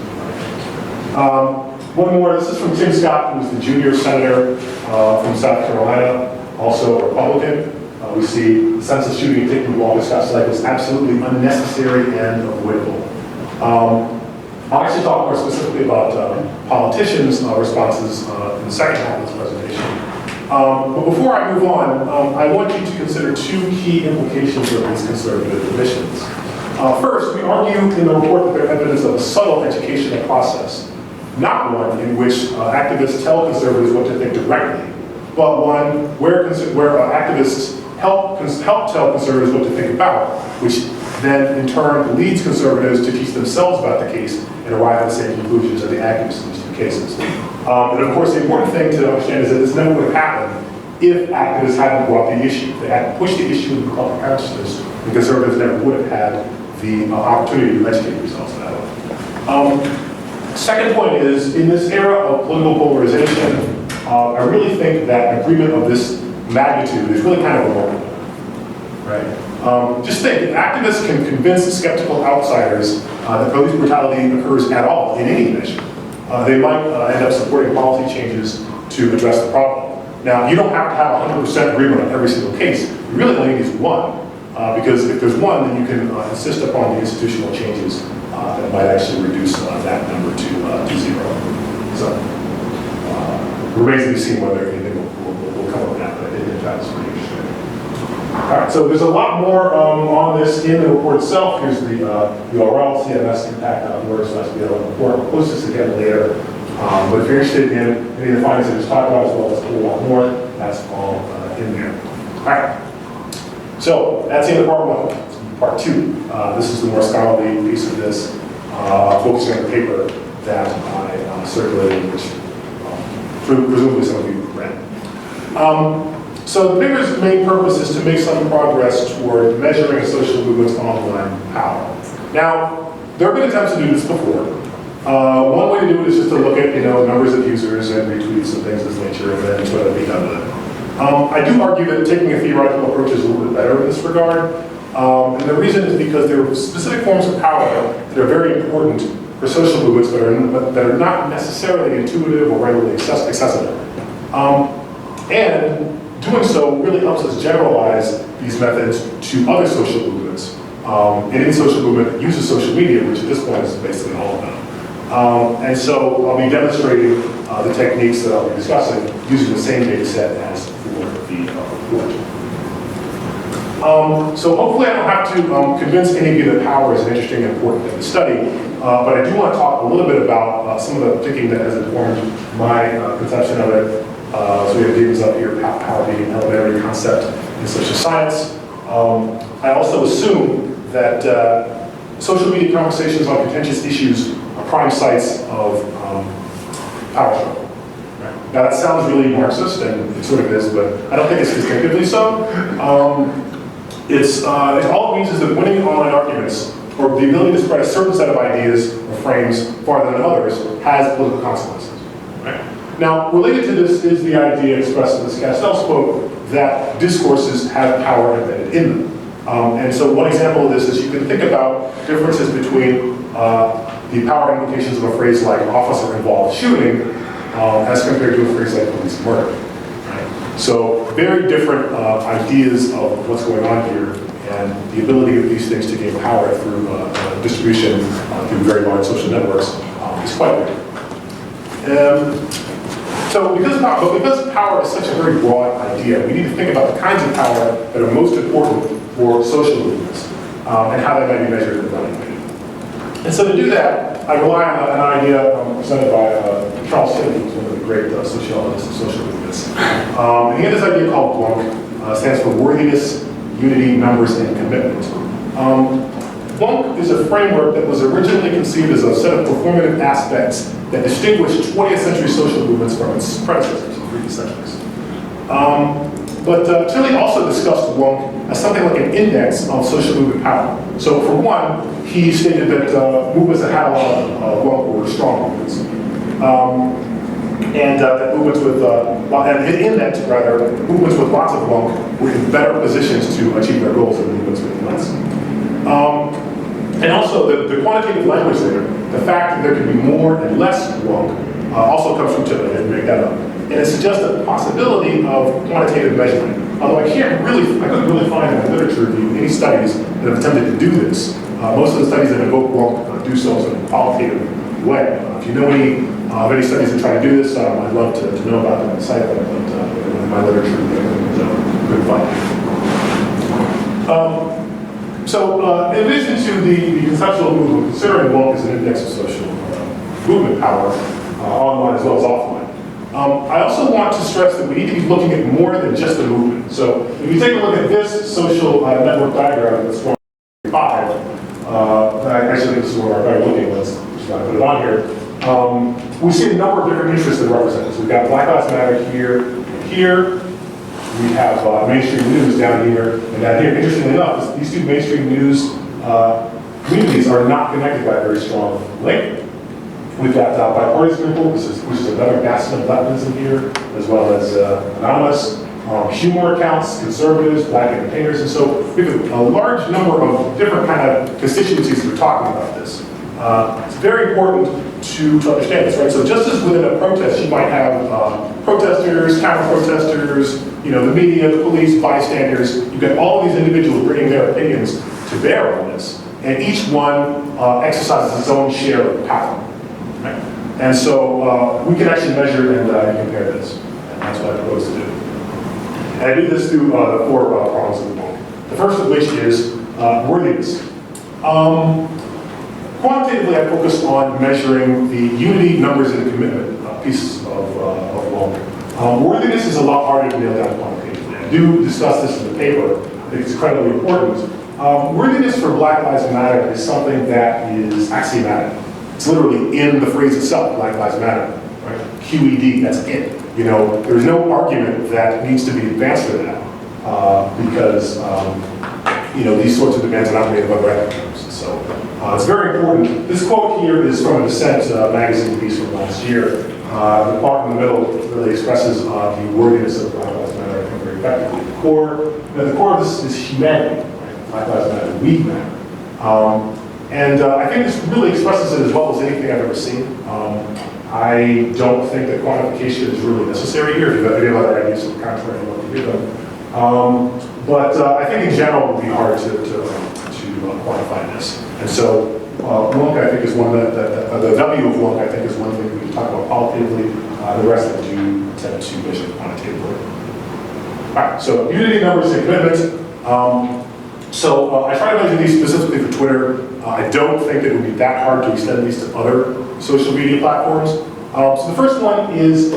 One more, this is from Tim Scott, who's the junior senator from South Carolina, also a Republican. We see the senseless shooting and taking of Walter Scott's life was absolutely unnecessary and avoidable. I'll actually talk more specifically about politicians' responses in the second half of this presentation. But before I move on, I want you to consider two key implications of these conservative admissions. First, we argue in the report that they're evidence of a subtle educational process, not one in which activists tell conservatives what to think directly, but one where activists help tell conservatives what to think about, which then in turn leads conservatives to teach themselves about the case and arrive at the same conclusions as the activists in these two cases. And of course, the important thing to understand is that this never would have happened if activists hadn't brought the issue. They hadn't pushed the issue into public consciousness, and conservatives never would have had the opportunity to educate themselves about it. Second point is, in this era of political polarization, I really think that agreement of this magnitude is really kind of remarkable, right? Just think, if activists can convince skeptical outsiders that police brutality occurs at all in any measure, they might end up supporting policy changes to address the problem. Now, you don't have to have 100% agreement on every single case. You really only need one, because if there's one, then you can insist upon the institutional changes that might actually reduce that number to zero. So, remains to be seen whether anything will come of that, but I think that was pretty interesting. All right, so there's a lot more on this in the report itself. Here's the URL, CMS impact work/BLM report. We'll post this again later. But if you're interested in any of the findings I just talked about, as well as a whole lot more, that's all in there. All right. So that's the end of part one. Part two. This is the more scholarly piece of this, focusing on the paper that I circulated, which presumably some of you read. So the paper's main purpose is to make some progress toward measuring a social movement's online power. Now, there have been attempts to do this before. One way to do it is just to look at, numbers of users and retweets and things of this nature, and then sort of be done with it. I do argue that taking a theoretical approach is a little bit better in this regard. And the reason is because there are specific forms of power that are very important for social movements, but that are not necessarily intuitive or readily accessible. And doing so really helps us generalize these methods to other social movements. And any social movement that uses social media, which at this point is basically all of them. And so I'll be demonstrating the techniques that I'll be discussing using the same data set as for the report. So hopefully I don't have to convince any of you that power is an interesting and important thing to study, but I do want to talk a little bit about some of the thinking that has informed my conception of it. So we have David's up here, power being an elementary concept in social science. I also assume that social media conversations on contentious issues are prime sites of power struggle. Right? Now that sounds really Marxist, and it sort of is, but I don't think it's distinctively so. All it means is that winning online arguments, or the ability to spread a certain set of ideas or frames farther than others, has political consequences. Right? Now, related to this is the idea expressed in this Castell's quote that discourses have power embedded in them. And so one example of this is you can think about differences between the power implications of a phrase like officer-involved shooting as compared to a phrase like police murder. Right? So very different ideas of what's going on here, and the ability of these things to gain power through distribution through very large social networks is quite big. So because power is such a very broad idea, we need to think about the kinds of power that are most important for social movements and how they might be measured and evaluated. And so to do that, I rely on an idea presented by Charles Sidney, who's one of the great sociologists of social movements. And he had this idea called WONK, stands for Worthiness, Unity, Numbers, and Commitment. WONK is a framework that was originally conceived as a set of performative aspects that distinguished 20th century social movements from its predecessors in previous centuries. But Tilly also discussed WONK as something like an index of social movement power. So for one, he stated that movements that had a lot of WONK were strong movements. And that movements with, movements with lots of WONK were in better positions to achieve their goals than movements with less. And also the quantitative language there, the fact that there can be more and less WONK also comes from Tilly, I didn't make that up. And it suggests a possibility of quantitative measurement. Although I couldn't really find in the literature review any studies that have attempted to do this. Most of the studies that invoke WONK do so in a qualitative way. If you know any studies that try to do this, I'd love to know about them on the site, but in my literature review, couldn't find it. So in addition to the conceptual movement, considering WONK as an index of social movement power, online as well as offline, I also want to stress that we need to be looking at more than just the movement. So if you take a look at this social network diagram that's formed in 5, I actually think this is one of our better looking ones, which is why I put it on here. We see a number of different interests that are represented. So we've got Black Lives Matter here, here. We have mainstream news down here, and down here. Interestingly enough, these two mainstream news communities are not connected by a very strong link. We've got bipartisan people, which is another bastion of leftism here, as well as anonymous, humor accounts, conservatives, black entertainers, and so we have a large number of different kind of constituencies that are talking about this. It's very important to understand this, right? So just as within a protest, you might have protesters, counter-protesters, the media, the police, bystanders. You've got all of these individuals bringing their opinions to bear on this, and each one exercises its own share of power. Right? And so we can actually measure and compare this, and that's what I propose to do. And I do this through the 4 prongs of the book. The first of which is worthiness. Quantitatively, I focus on measuring the unity, numbers, and commitment pieces of WONK. Worthiness is a lot harder to nail down quantitatively. I do discuss this in the paper. I think it's incredibly important. Worthiness for Black Lives Matter is something that is axiomatic. It's literally in the phrase itself, Black Lives Matter, right? QED, that's it. There's no argument that needs to be advanced for that because, these sorts of demands are not made of other ethnic groups. So it's very important. This quote here is from a Dissent magazine piece from last year. The part in the middle really expresses the worthiness of Black Lives Matter, I think, very effectively. The core of this is humanity. Right? Black Lives Matter, we matter. I think this really expresses it as well as anything I've ever seen. I don't think that quantification is really necessary here. If you have any other ideas to the contrary, I'd love to hear them. I think in general it would be hard to quantify this. And so Wunk, I think, is one that the W of Wunk, I think, is one thing we can talk about qualitatively. The rest of it do tend to measure quantitatively. All right, so unity, numbers, and commitment. I try to measure these specifically for Twitter. I don't think it would be that hard to extend these to other social media platforms. So the first one is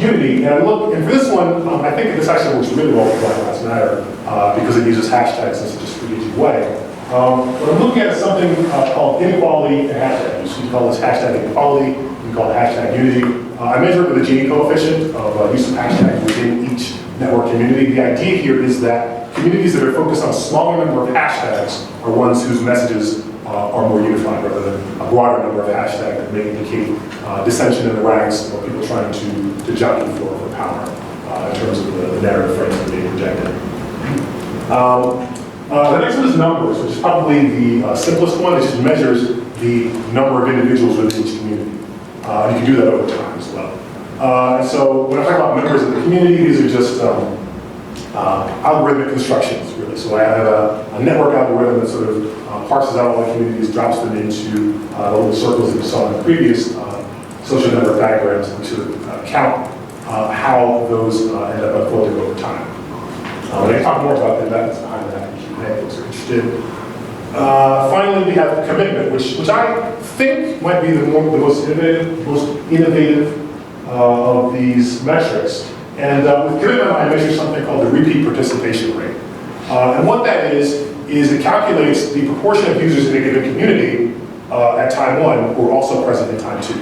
unity, and for this one, I think this actually works really well with Black Lives Matter because it uses hashtags in such a strategic way. What I'm looking at is something called inequality and hashtag use. You can call this hashtag inequality, you can call it hashtag unity. I measure it with a Gini coefficient of use of hashtags within each network community. The idea here is that communities that are focused on a smaller number of hashtags are ones whose messages are more unified rather than a broader number of hashtags that may indicate dissension in the ranks or people trying to jockey for power in terms of the narrative frames that are being projected. The next one is numbers, which is probably the simplest one. It just measures the number of individuals within each community. You can do that over time as well. So when I talk about members of the community, these are just algorithmic constructions, really. So I have a network algorithm that sort of parses out all the communities, drops them into the little circles that you saw in the previous social network diagrams, and sort of count how those end up unfolding over time. I can talk more about the methods behind that in Q&A if folks are interested. Finally, we have commitment, which I think might be the most innovative of these metrics. And with commitment, I measure something called the repeat participation rate. And what that is it calculates the proportion of users in a given community at time one who are also present in time two.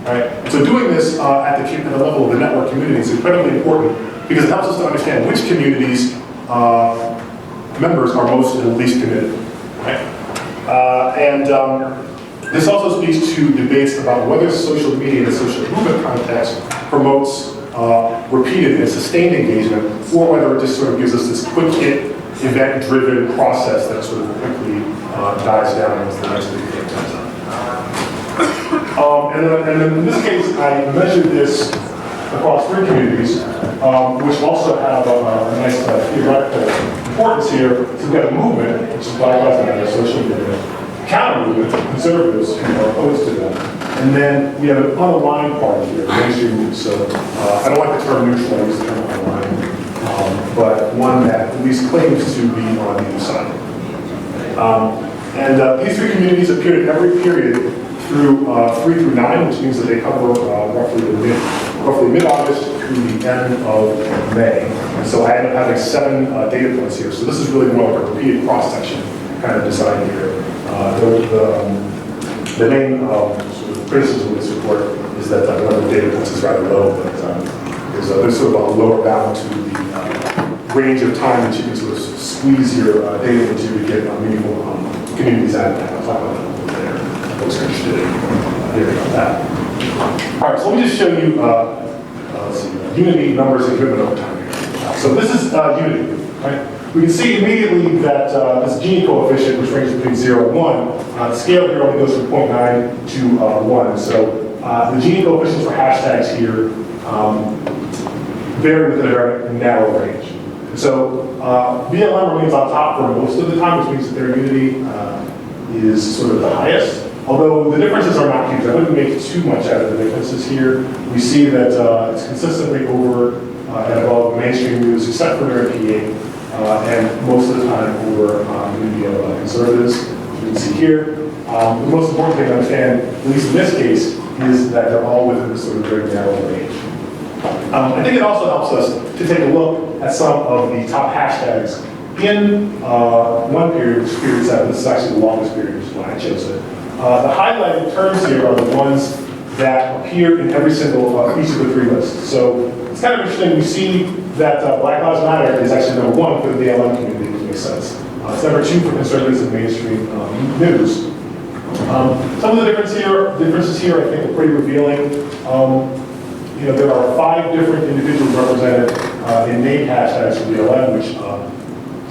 Right? And so doing this at the level of the network community is incredibly important because it helps us to understand which communities members are most and least committed. Right? This also speaks to debates about whether social media in a social movement context promotes repeated and sustained engagement, or whether it just sort of gives us this quick hit, event-driven process that sort of quickly dies down as the next big thing comes up. And then in this case, I measured this across 3 communities, which also have a nice theoretical importance here. So we've got a movement, which is Black Lives Matter, social movement, counter movement, conservatives who are opposed to them. And then we have an unaligned party here, mainstream news. So I don't like the term neutral, I use the term unaligned, but one that at least claims to be on the other side. These 3 communities appeared in every period through 3 through 9, which means that they cover roughly mid-August through the end of May. And so I ended up having 7 data points here. So this is really more like a repeated cross-section kind of design here. The main sort of criticism of this report is that the number of data points is rather low, but there's sort of a lower bound to the range of time that you can sort of squeeze your data into to get meaningful communities out of that. I'll talk about that a little bit later. Folks are interested in hearing about that. All right, so let me just show you unity, numbers, and commitment over time here. So this is unity, right? We can see immediately that this Gini coefficient, which ranges between 0 and 1, the scale here only goes from 0.9 to 1. So the Gini coefficients for hashtags here vary within a very narrow range. So BLM remains on top for most of the time, which means that their unity is sort of the highest. Although the differences are not huge. I wouldn't make too much out of the differences here. We see that it's consistently over and above mainstream news, except for their PA. And most of the time over unity of conservatives, as you can see here. The most important thing to understand, at least in this case, is that they're all within this sort of very narrow range. I think it also helps us to take a look at some of the top hashtags in one period, which is period 7. This is actually the longest period, which is why I chose it. The highlighted terms here are the ones that appear in every single, each of the 3 lists. So it's kind of interesting. We see that Black Lives Matter is actually number 1 for the BLM community, which makes sense. It's number 2 for conservatives in mainstream news. Some of the differences here I think are pretty revealing. There are 5 different individuals represented in name hashtags for BLM, which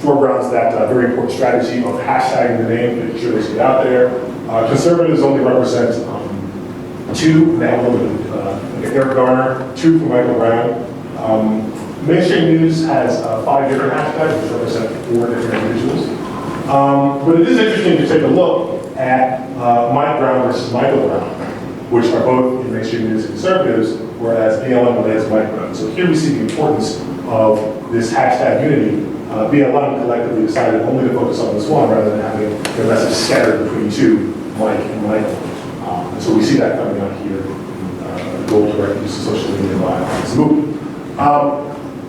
foregrounds that very important strategy of hashtagging the name, making sure they get out there. Conservatives only represent 2, Eric Garner, 2 for Michael Brown. Mainstream news has 5 different hashtags, which represent 4 different individuals. But it is interesting to take a look at Mike Brown versus Michael Brown, which are both in mainstream news and conservatives, whereas BLM only has Mike Brown. So here we see the importance of this hashtag unity. BLM collectively decided only to focus on this one rather than having their message scattered between 2, Mike and Michael. And so we see that coming out here in the goal to direct use of social media by this movement.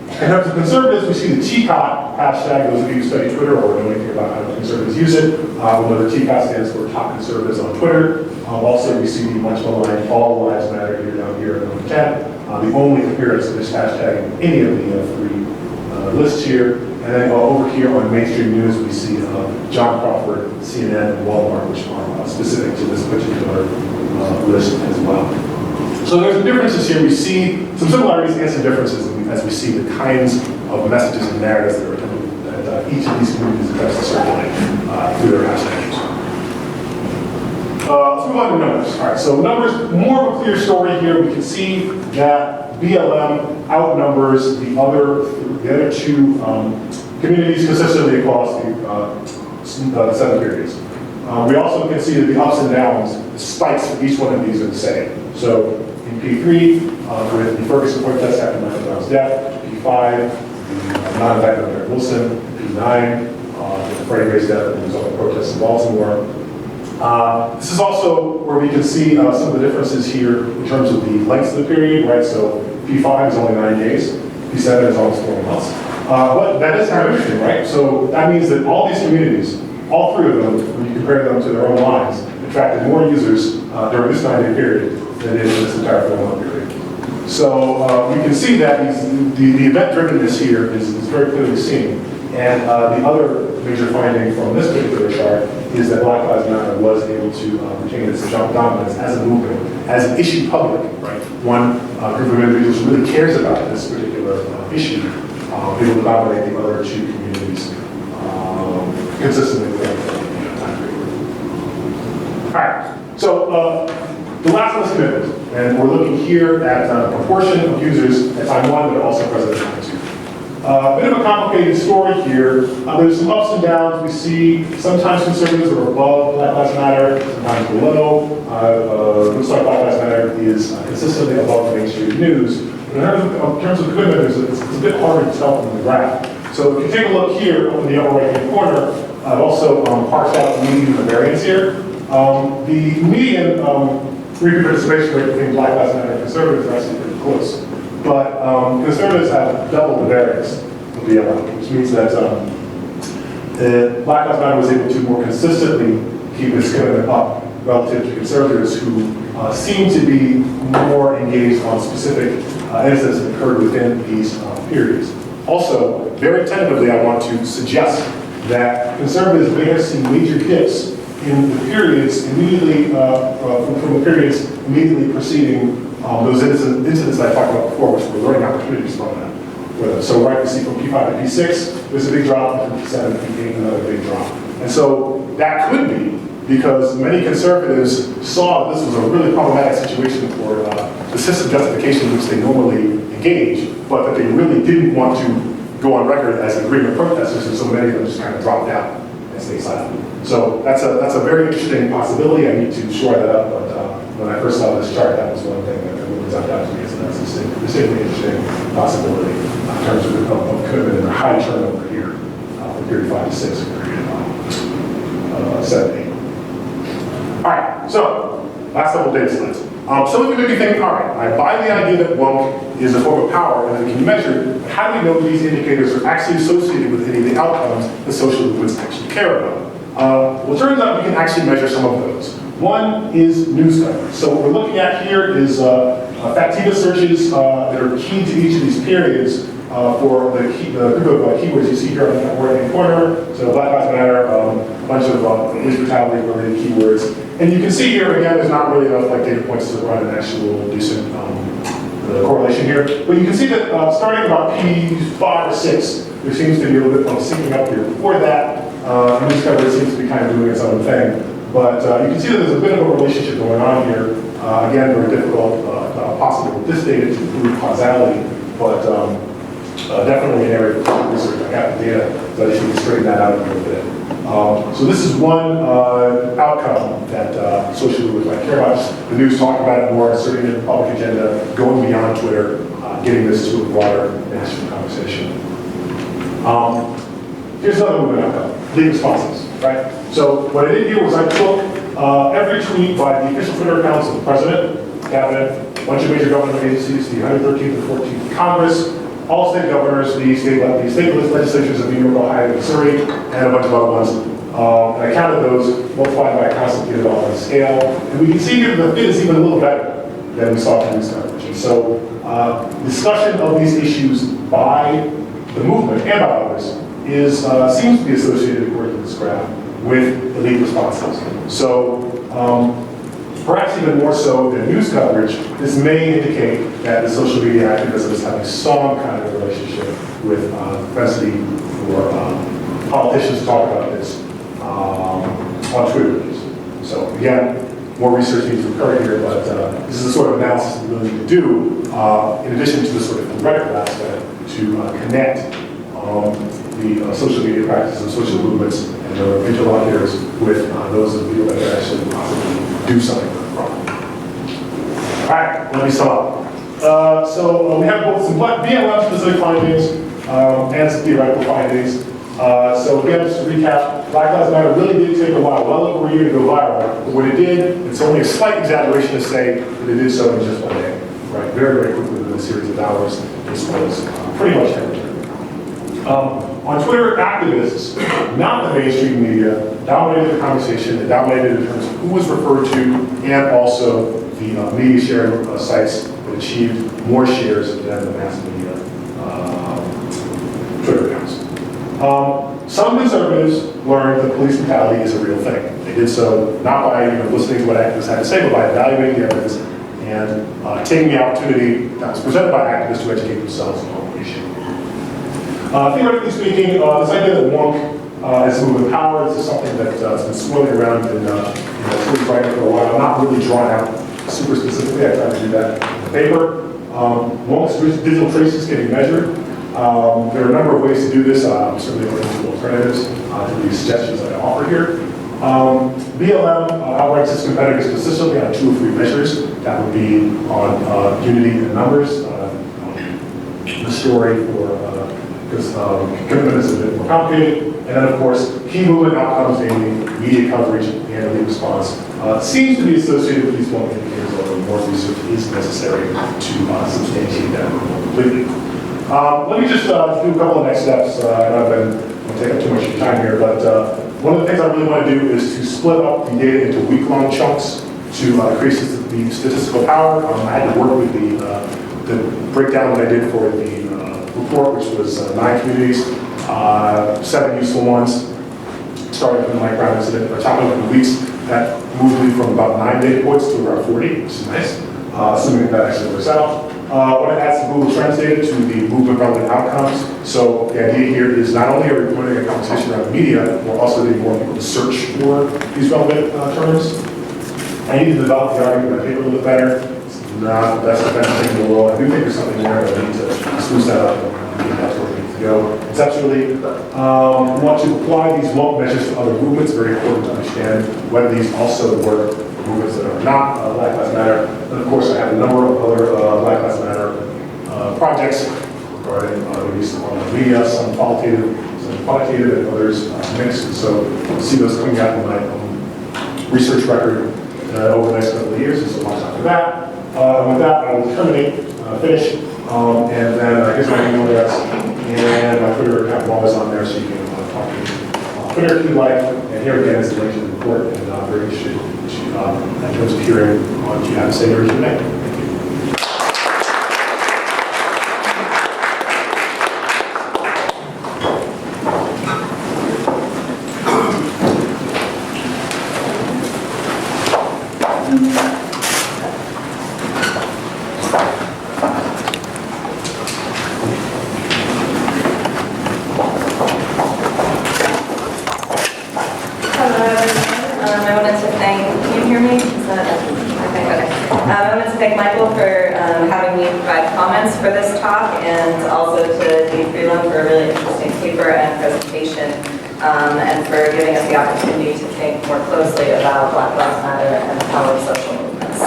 In terms of conservatives, we see the TCOT hashtag. Those of you who study Twitter or know anything about how conservatives use it will know that TCOT stands for Top Conservatives on Twitter. Also, we see the much maligned All Lives Matter here down here at number 10. The only appearance of this hashtag in any of the 3 lists here. And then over here on mainstream news, we see John Crawford, CNN, and Walmart, which are specific to this particular list as well. So there's some differences here. We see some similarities and some differences as we see the kinds of messages and narratives that are attempted that each of these communities attempts to circulate through their hashtags. Let's move on to numbers. All right, so numbers, more of a clear story here. We can see that BLM outnumbers the other 2 communities consistently across the 7 periods. We also can see that the ups and downs, the spikes for each one of these are the same. So in P3, with the Ferguson protest after Michael Brown's death, P5, the non-indictment of Eric Wilson, P9, with the Freddie Gray's death and the resulting protests in Baltimore. This is also where we can see some of the differences here in terms of the lengths of the period, right? So P5 is only 9 days, P7 is almost 4 months. But that is kind of interesting, right? So that means that all these communities, all 3 of them, when you compare them to their own lines, attracted more users during this 9-day period than it did in this entire 4-month period. So we can see that the event-drivenness here is very clearly seen. And the other major finding from this particular chart is that Black Lives Matter was able to retain its dominance as a movement, as an issue public, right? One group of individuals who really cares about this particular issue, able to dominate the other 2 communities consistently throughout the time period. All right, so the last one is commitment, and we're looking here at proportion of users at time 1, but also present at time 2. A bit of a complicated story here. There's some ups and downs. We see sometimes conservatives are above Black Lives Matter, sometimes below. Looks like Black Lives Matter is consistently above the mainstream news. But in terms of commitment, it's a bit harder to tell from the graph. So if you take a look here up in the upper right-hand corner, I've also parsed out the median and the variance here. The median free participation rate between Black Lives Matter and conservatives are actually pretty close. But conservatives have double the variance of BLM, which means that Black Lives Matter was able to more consistently keep its commitment up relative to conservatives who seem to be more engaged on specific incidents that occurred within these periods. Also, very tentatively, I want to suggest that conservatives may have seen major dips in the periods immediately, from the periods immediately preceding those incidents that I talked about before, which were learning opportunities from them. So right, we see from P5 to P6, there's a big drop, and from P7 to P8, another big drop. And so that could be because many conservatives saw this was a really problematic situation for the system justification in which they normally engage, but that they really didn't want to go on record as agreement protesters, and so many of them just kind of dropped out and stayed silent. So that's a very interesting possibility. I need to shore that up, but when I first saw this chart, that was one thing that really jumped out to me. So that's a distinctly interesting possibility in terms of commitment and the high turnover here from period 5 to 6 and period 7 to 8. All right, so last couple data slides. Some of you may be thinking, all right, I buy the idea that woke is a form of power and that it can be measured, but how do we know that these indicators are actually associated with any of the outcomes that social movements actually care about? Well, it turns out we can actually measure some of those. One is news coverage. So what we're looking at here is Factiva searches that are key to each of these periods, for the group of keywords you see here on the right-hand corner. So Black Lives Matter, a bunch of police brutality-related keywords. And you can see here, again, there's not really enough data points to run an actual decent correlation here. But you can see that starting about P5 or 6, there seems to be a little bit of syncing up here. Before that, news coverage seems to be kind of doing its own thing. But you can see that there's a bit of a relationship going on here. Again, very difficult, possible with this data to prove causality, but definitely an area for research. I got the data, so I just need to straighten that out a little bit. So this is one outcome that social movements might care about. Just the news talking about it more, inserting it in the public agenda, going beyond Twitter, getting this to a broader national conversation. Here's another movement outcome, lead responses, right? So what I did here was I took every tweet by the official Twitter accounts of the President, Cabinet, a bunch of major government agencies, the 113th and 14th Congress, all state governors, the state legislatures of New York, Ohio, and Missouri, and a bunch of other ones. And I counted those, multiplied by a constant theta on the scale. And we can see here that the fit is even a little better than we saw from these coverage. And so discussion of these issues by the movement and by others is seems to be associated, according to this graph, with elite responses. So perhaps even more so than news coverage, this may indicate that the social media activism is having some kind of relationship with propensity for politicians to talk about this on Twitter. So again, more research needs to occur here, but this is the sort of analysis we really need to do, in addition to the sort of theoretical aspect, to connect the social media practices and social movements and their interlocutors with those of the people that can actually possibly do something with the problem. All right, let me sum up. So we have both some BLM-specific findings and some theoretical findings. So again, just to recap, Black Lives Matter really did take a while, well over a year to go viral. But when it did, it's only a slight exaggeration to say that it did so in just one day. Right, very, very quickly within a series of hours, this was pretty much everything. On Twitter, activists, not the mainstream media, dominated the conversation. They dominated in terms of who was referred to, and also the media sharing sites that achieved more shares than the mass media Twitter accounts. Some conservatives learned that police brutality is a real thing. They did so not by listening to what activists had to say, but by evaluating the evidence and taking the opportunity that was presented by activists to educate themselves on the issue. Theoretically speaking, this idea that wonk is a movement of power, this is something that has been swirling around in Twitter's writing for a while, not really drawn out super specifically. I tried to do that in the paper. Wonk's digital traces can be measured. There are a number of ways to do this. I'm certainly looking into alternatives to these suggestions that I offer here. BLM outrights its competitors consistently on 2 or 3 measures. That would be on unity in numbers, the story for because commitment is a bit more complicated. And then, of course, key movement outcomes, namely media coverage and elite response, seems to be associated with these one indicators, although more research is necessary to substantiate that completely. Let me just do a couple of next steps. I know I've been taking up too much of your time here, but one of the things I really want to do is to split up the data into week-long chunks to increase the statistical power. I had to work with the breakdown that I did for the report, which was 9 communities, 7 useful ones, starting from the Mike Brown incident. By chopping up in weeks, that moved me from about 9 data points to about 40, which is nice, assuming that actually works out. When I add some Google Trends data to the movement relevant outcomes, so the idea here is not only are we promoting a conversation around the media, we're also getting more people to search for these relevant terms. I need to develop the argument in my paper a little bit better. Not the best defense thing in the world. I do think there's something there, but I need to spruce that up and that's where we need to go. Conceptually, we want to apply these wonk measures to other movements. Very important to understand whether these also work for movements that are not Black Lives Matter. And of course, I have a number of other Black Lives Matter projects regarding the use of online media, some qualitative, some quantitative, and others mixed. And so you'll see those coming out in my research record over the next couple of years, and so watch out for that. And with that, I will terminate, finish, and then here's my email address, and my Twitter account always on there, so you can talk to me. Twitter if you'd like, and here again is the link to the report, and I'm very interested in terms of hearing what you have to say or Q&A. Thank you. for this talk, and also to Dean Freelon for a really interesting paper and presentation, and for giving us the opportunity to think more closely about Black Lives Matter and the power of social movements.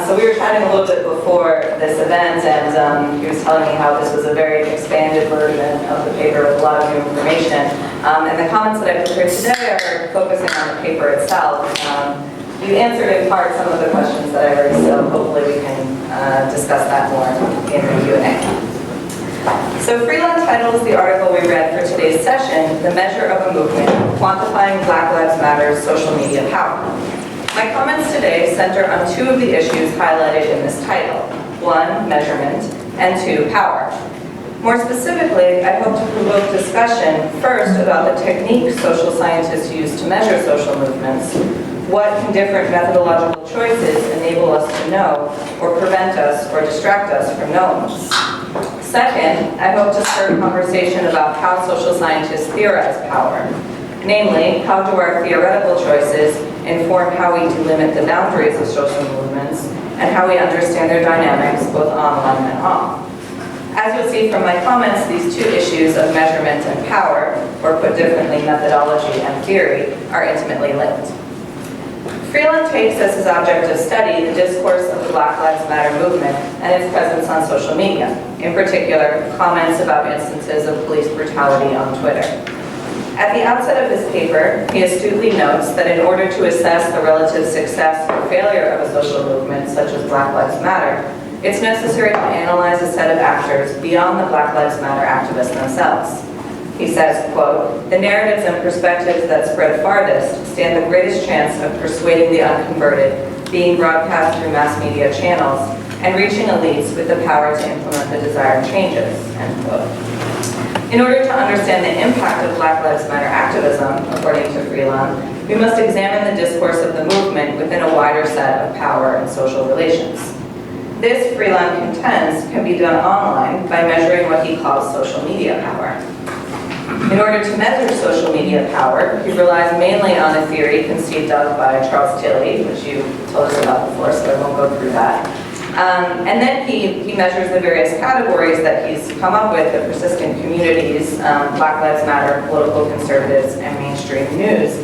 So we were chatting a little bit before this event, and he was telling me how this was a very expanded version of the paper with a lot of new information. And the comments that I prepared today are focusing on the paper itself. You answered in part some of the questions that I raised, so hopefully we can discuss that more in the Q&A. So Freelon titles the article we read for today's session, "The Measure of a Movement, Quantifying Black Lives Matter's Social Media Power." My comments today center on two of the issues highlighted in this title. One, measurement, and two, power. More specifically, I hope to provoke discussion first about the techniques social scientists use to measure social movements. What can different methodological choices enable us to know, or prevent us or distract us from knowing? Second, I hope to start a conversation about how social scientists theorize power. Namely, how do our theoretical choices inform how we delimit the boundaries of social movements, and how we understand their dynamics both online and off. As you'll see from my comments, these two issues of measurement and power, or put differently, methodology and theory, are intimately linked. Freelon takes as his object of study the discourse of the Black Lives Matter movement and its presence on social media, in particular, comments about instances of police brutality on Twitter. At the outset of his paper, he astutely notes that in order to assess the relative success or failure of a social movement such as Black Lives Matter, it's necessary to analyze a set of actors beyond the Black Lives Matter activists themselves. He says, quote, "The narratives and perspectives that spread farthest stand the greatest chance of persuading the unconverted, being broadcast through mass media channels, and reaching elites with the power to implement the desired changes," end quote. In order to understand the impact of Black Lives Matter activism, according to Freelon, we must examine the discourse of the movement within a wider set of power and social relations. This, Freelon contends, can be done online by measuring what he calls social media power. In order to measure social media power, he relies mainly on a theory conceived of by Charles Tilly, which you told us about before, so I won't go through that. And then he measures the various categories that he's come up with, the persistent communities, Black Lives Matter, political conservatives, and mainstream news,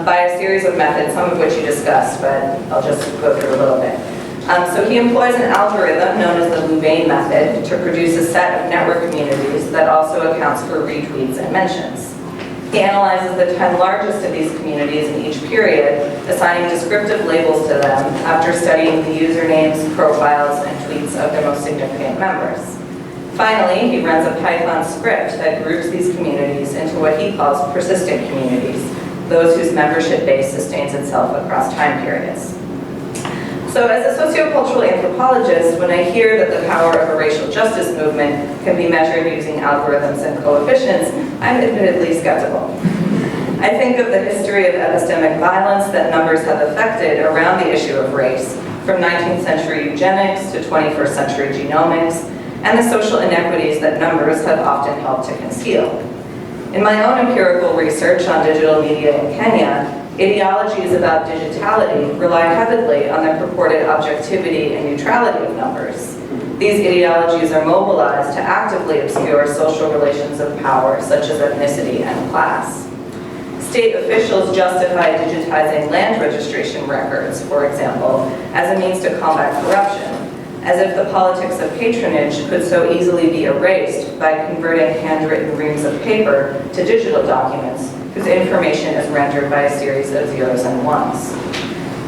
by a series of methods, some of which you discussed, but I'll just go through a little bit. So he employs an algorithm known as the Louvain method to produce a set of network communities that also accounts for retweets and mentions. He analyzes the 10 largest of these communities in each period, assigning descriptive labels to them after studying the usernames, profiles, and tweets of their most significant members. Finally, he runs a Python script that groups these communities into what he calls persistent communities, those whose membership base sustains itself across time periods. So as a sociocultural anthropologist, when I hear that the power of a racial justice movement can be measured using algorithms and coefficients, I'm admittedly skeptical. I think of the history of epistemic violence that numbers have affected around the issue of race, from 19th century eugenics to 21st century genomics, and the social inequities that numbers have often helped to conceal. In my own empirical research on digital media in Kenya, ideologies about digitality rely heavily on the purported objectivity and neutrality of numbers. These ideologies are mobilized to actively obscure social relations of power, such as ethnicity and class. State officials justify digitizing land registration records, for example, as a means to combat corruption, as if the politics of patronage could so easily be erased by converting handwritten reams of paper to digital documents whose information is rendered by a series of zeros and ones.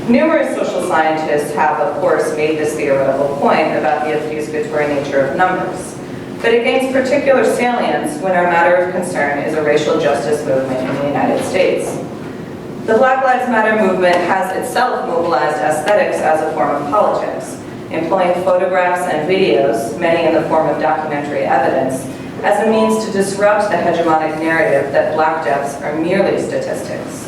Numerous social scientists have, of course, made this theoretical point about the obfuscatory nature of numbers, but it gains particular salience when our matter of concern is a racial justice movement in the United States. The Black Lives Matter movement has itself mobilized aesthetics as a form of politics, employing photographs and videos, many in the form of documentary evidence, as a means to disrupt the hegemonic narrative that Black deaths are merely statistics.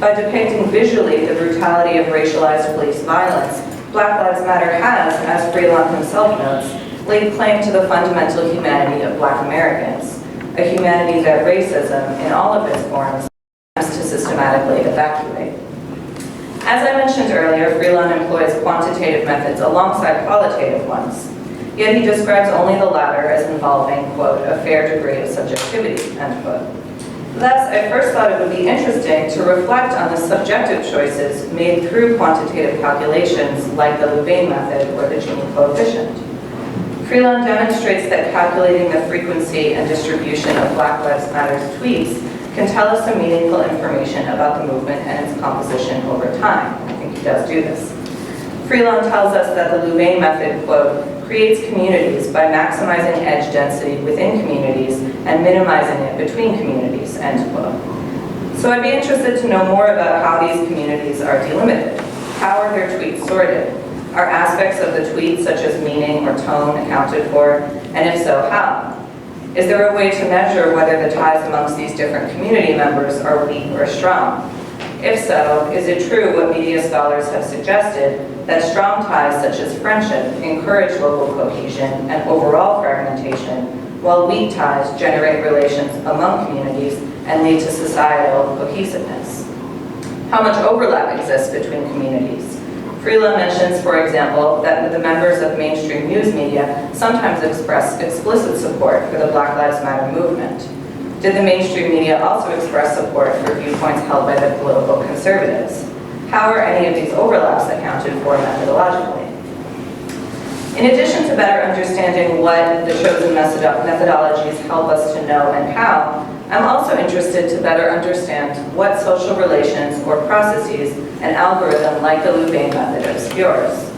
By depicting visually the brutality of racialized police violence, Black Lives Matter has, as Freelon himself notes, laid claim to the fundamental humanity of Black Americans, a humanity that racism, in all of its forms, attempts to systematically evacuate. As I mentioned earlier, Freelon employs quantitative methods alongside qualitative ones. yet he describes only the latter as involving, quote, a fair degree of subjectivity, end quote. Thus, I first thought it would be interesting to reflect on the subjective choices made through quantitative calculations like the Louvain method or the Gini coefficient. Freelon demonstrates that calculating the frequency and distribution of Black Lives Matter's tweets can tell us some meaningful information about the movement and its composition over time. I think he does do this. Freelon tells us that the Louvain method, quote, creates communities by maximizing edge density within communities and minimizing it between communities, end quote. So I'd be interested to know more about how these communities are delimited. How are their tweets sorted? Are aspects of the tweet, such as meaning or tone, accounted for? And if so, how? Is there a way to measure whether the ties amongst these different community members are weak or strong? If so, is it true what media scholars have suggested, that strong ties such as friendship encourage local cohesion and overall fragmentation, while weak ties generate relations among communities and lead to societal cohesiveness? How much overlap exists between communities? Freelon mentions, for example, that the members of mainstream news media sometimes express explicit support for the Black Lives Matter movement. Did the mainstream media also express support for viewpoints held by the political conservatives? How are any of these overlaps accounted for methodologically? In addition to better understanding what the chosen methodologies help us to know and how, I'm also interested to better understand what social relations or processes an algorithm like the Louvain method obscures.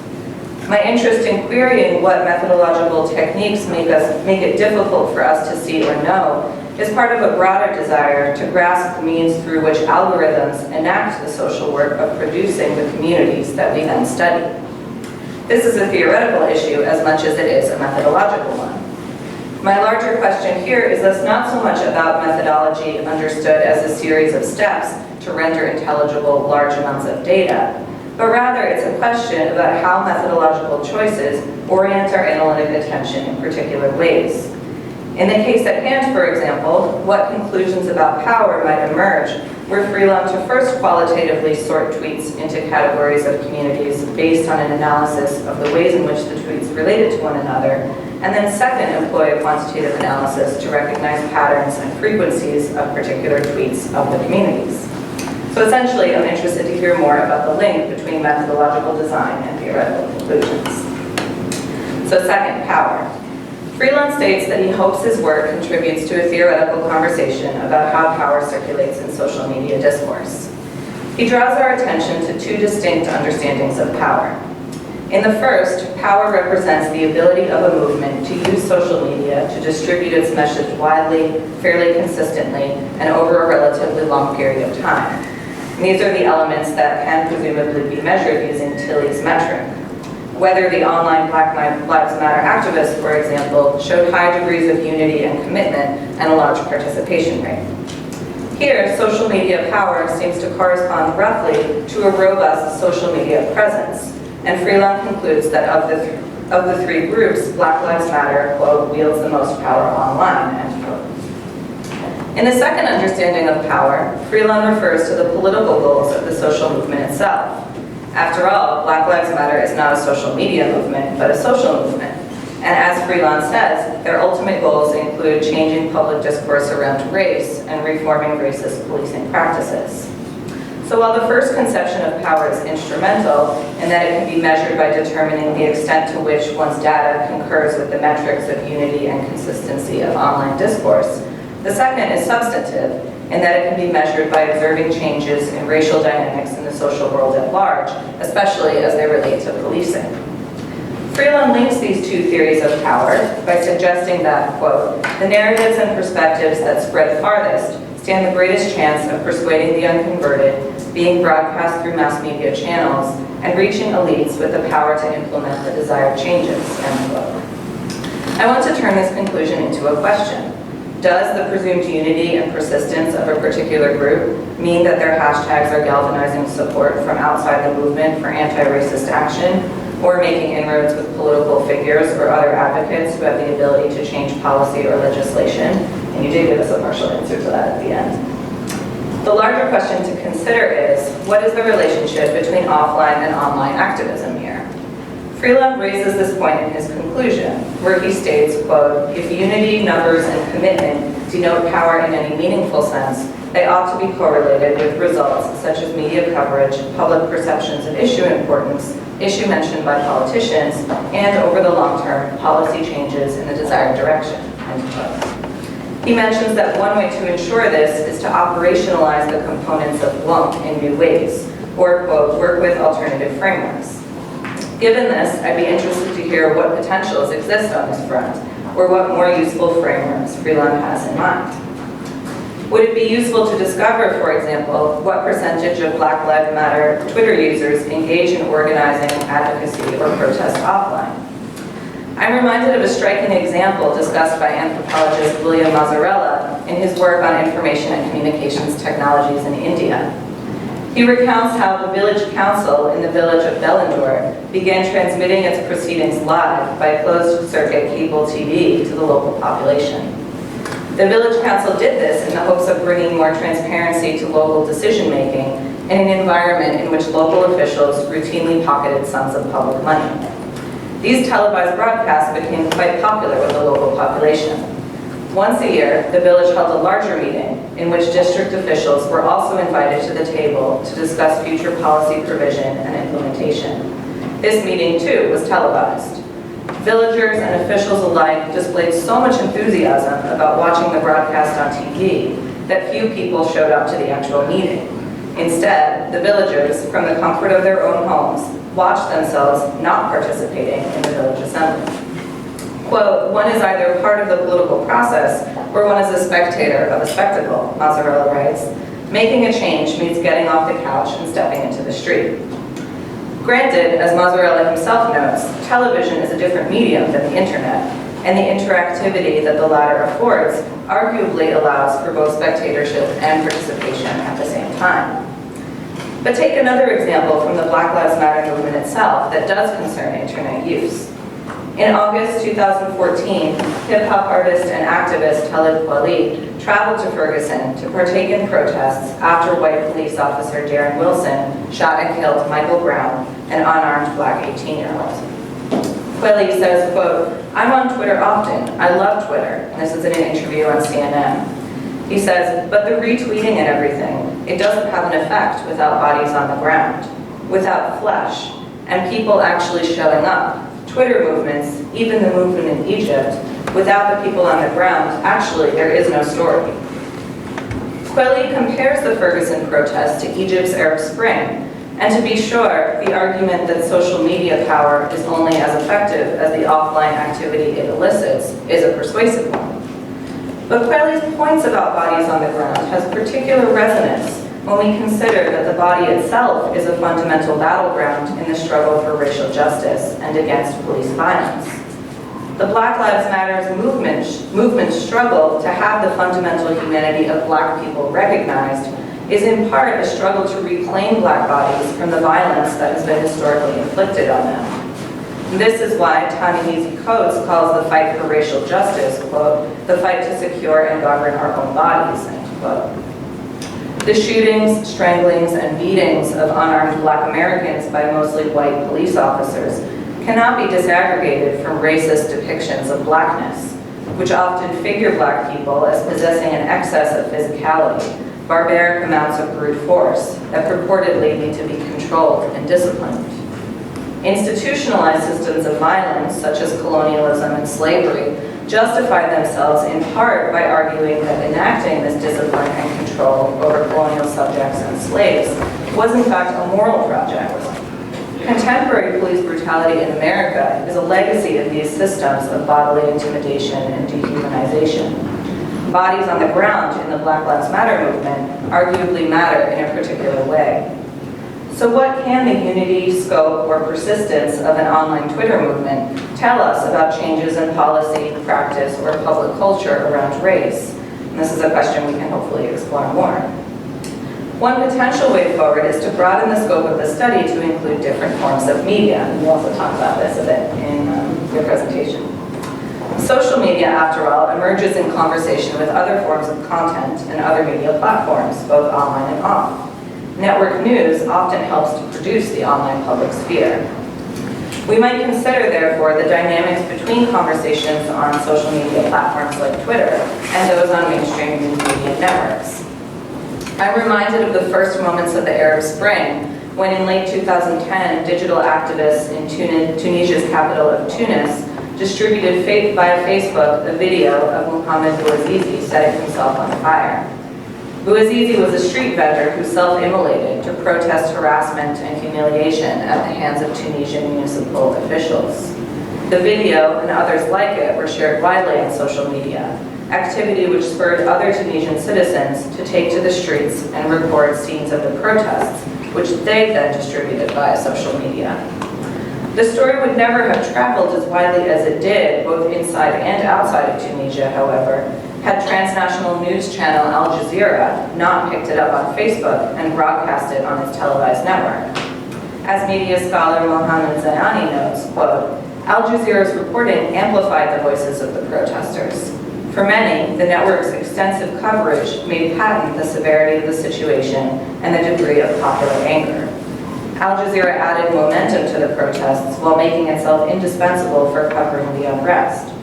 My interest in querying what methodological techniques make it difficult for us to see or know is part of a broader desire to grasp the means through which algorithms enact the social work of producing the communities that we then study. This is a theoretical issue as much as it is a methodological one. My larger question here is thus not so much about methodology understood as a series of steps to render intelligible large amounts of data, but rather it's a question about how methodological choices orient our analytic attention in particular ways. In the case at hand, for example, what conclusions about power might emerge were Freelon to first qualitatively sort tweets into categories of communities based on an analysis of the ways in which the tweets related to one another, and then second employ a quantitative analysis to recognize patterns and frequencies of particular tweets of the communities. So essentially, I'm interested to hear more about the link between methodological design and theoretical conclusions. So second, power. Freelon states that he hopes his work contributes to a theoretical conversation about how power circulates in social media discourse. He draws our attention to two distinct understandings of power. In the first, power represents the ability of a movement to use social media to distribute its message widely, fairly consistently, and over a relatively long period of time. And these are the elements that can presumably be measured using Tilley's metric. Whether the online Black Lives Matter activists, for example, showed high degrees of unity and commitment and a large participation rate. Here, social media power seems to correspond roughly to a robust social media presence, and Freelon concludes that of the three groups, Black Lives Matter, quote, wields the most power online, end quote. In the second understanding of power, Freelon refers to the political goals of the social movement itself. After all, Black Lives Matter is not a social media movement, but a social movement. And as Freelon says, their ultimate goals include changing public discourse around race and reforming racist policing practices. So while the first conception of power is instrumental in that it can be measured by determining the extent to which one's data concurs with the metrics of unity and consistency of online discourse, the second is substantive in that it can be measured by observing changes in racial dynamics in the social world at large, especially as they relate to policing. Freelon links these two theories of power by suggesting that, quote, the narratives and perspectives that spread farthest stand the greatest chance of persuading the unconverted, being broadcast through mass media channels, and reaching elites with the power to implement the desired changes, end quote. I want to turn this conclusion into a question. Does the presumed unity and persistence of a particular group mean that their hashtags are galvanizing support from outside the movement for anti-racist action, or making inroads with political figures or other advocates who have the ability to change policy or legislation? And you did give us a partial answer to that at the end. The larger question to consider is, what is the relationship between offline and online activism here? Freelon raises this point in his conclusion, where he states, quote, "If unity, numbers, and commitment denote power in any meaningful sense, they ought to be correlated with results such as media coverage, public perceptions of issue importance, issue mentioned by politicians, and over the long term, policy changes in the desired direction," end quote. He mentions that one way to ensure this is to operationalize the components of WUNC in new ways, or, quote, "work with alternative frameworks." Given this, I'd be interested to hear what potentials exist on this front, or what more useful frameworks Freelon has in mind. Would it be useful to discover, for example, what percentage of Black Lives Matter Twitter users engage in organizing, advocacy, or protest offline? I'm reminded of a striking example discussed by anthropologist William Mazzarella in his work on information and communications technologies in India. He recounts how the village council in the village of Bellandur began transmitting its proceedings live by closed-circuit cable TV to the local population. The village council did this in the hopes of bringing more transparency to local decision-making in an environment in which local officials routinely pocketed sums of public money. These televised broadcasts became quite popular with the local population. Once a year, the village held a larger meeting in which district officials were also invited to the table to discuss future policy provision and implementation. This meeting, too, was televised. Villagers and officials alike displayed so much enthusiasm about watching the broadcast on TV that few people showed up to the actual meeting. Instead, the villagers, from the comfort of their own homes, watched themselves not participating in the village assembly. Quote, "One is either part of the political process or one is a spectator of a spectacle," Mazzarella writes. "Making a change means getting off the couch and stepping into the street." Granted, as Mazzarella himself notes, television is a different medium than the internet, and the interactivity that the latter affords arguably allows for both spectatorship and participation at the same time. But take another example from the Black Lives Matter movement itself that does concern internet use. In August 2014, hip-hop artist and activist Talib Kweli traveled to Ferguson to partake in protests after white police officer Darren Wilson shot and killed Michael Brown, an unarmed black 18-year-old. Kweli says, quote, "I'm on Twitter often. I love Twitter." And this is in an interview on CNN. He says, "But the retweeting and everything, it doesn't have an effect without bodies on the ground, without flesh, and people actually showing up. Twitter movements, even the movement in Egypt, without the people on the ground, actually there is no story." Kweli compares the Ferguson protests to Egypt's Arab Spring, and to be sure, the argument that social media power is only as effective as the offline activity it elicits is a persuasive one. But Kweli's points about bodies on the ground has particular resonance when we consider that the body itself is a fundamental battleground in the struggle for racial justice and against police violence. The Black Lives Matter movement's struggle to have the fundamental humanity of Black people recognized is in part a struggle to reclaim Black bodies from the violence that has been historically inflicted on them. This is why Ta-Nehisi Coates calls the fight for racial justice, quote, "the fight to secure and govern our own bodies," end quote. The shootings, stranglings, and beatings of unarmed Black Americans by mostly white police officers cannot be disaggregated from racist depictions of Blackness, which often figure Black people as possessing an excess of physicality, barbaric amounts of brute force that purportedly need to be controlled and disciplined. Institutionalized systems of violence, such as colonialism and slavery, justify themselves in part by arguing that enacting this discipline and control over colonial subjects and slaves was in fact a moral project. Contemporary police brutality in America is a legacy of these systems of bodily intimidation and dehumanization. Bodies on the ground in the Black Lives Matter movement arguably matter in a particular way. So what can the unity, scope, or persistence of an online Twitter movement tell us about changes in policy, practice, or public culture around race? And this is a question we can hopefully explore more. One potential way forward is to broaden the scope of the study to include different forms of media. And we'll also talk about this a bit in your presentation. Social media, after all, emerges in conversation with other forms of content and other media platforms, both online and off. Network news often helps to produce the online public sphere. We might consider, therefore, the dynamics between conversations on social media platforms like Twitter and those on mainstream news media networks. I'm reminded of the first moments of the Arab Spring, when in late 2010, digital activists in Tunisia's capital of Tunis distributed via Facebook a video of Mohamed Bouazizi setting himself on fire. Bouazizi was a street vendor who self-immolated to protest harassment and humiliation at the hands of Tunisian municipal officials. The video and others like it were shared widely on social media, activity which spurred other Tunisian citizens to take to the streets and record scenes of the protests, which they then distributed via social media. The story would never have traveled as widely as it did, both inside and outside of Tunisia, however, had transnational news channel Al Jazeera not picked it up on Facebook and broadcast it on its televised network. As media scholar Mohamed Zayani notes, quote, Al Jazeera's reporting amplified the voices of the protesters. For many, the network's extensive coverage made patent the severity of the situation and the degree of popular anger. Al Jazeera added momentum to the protests while making itself indispensable for covering the unrest.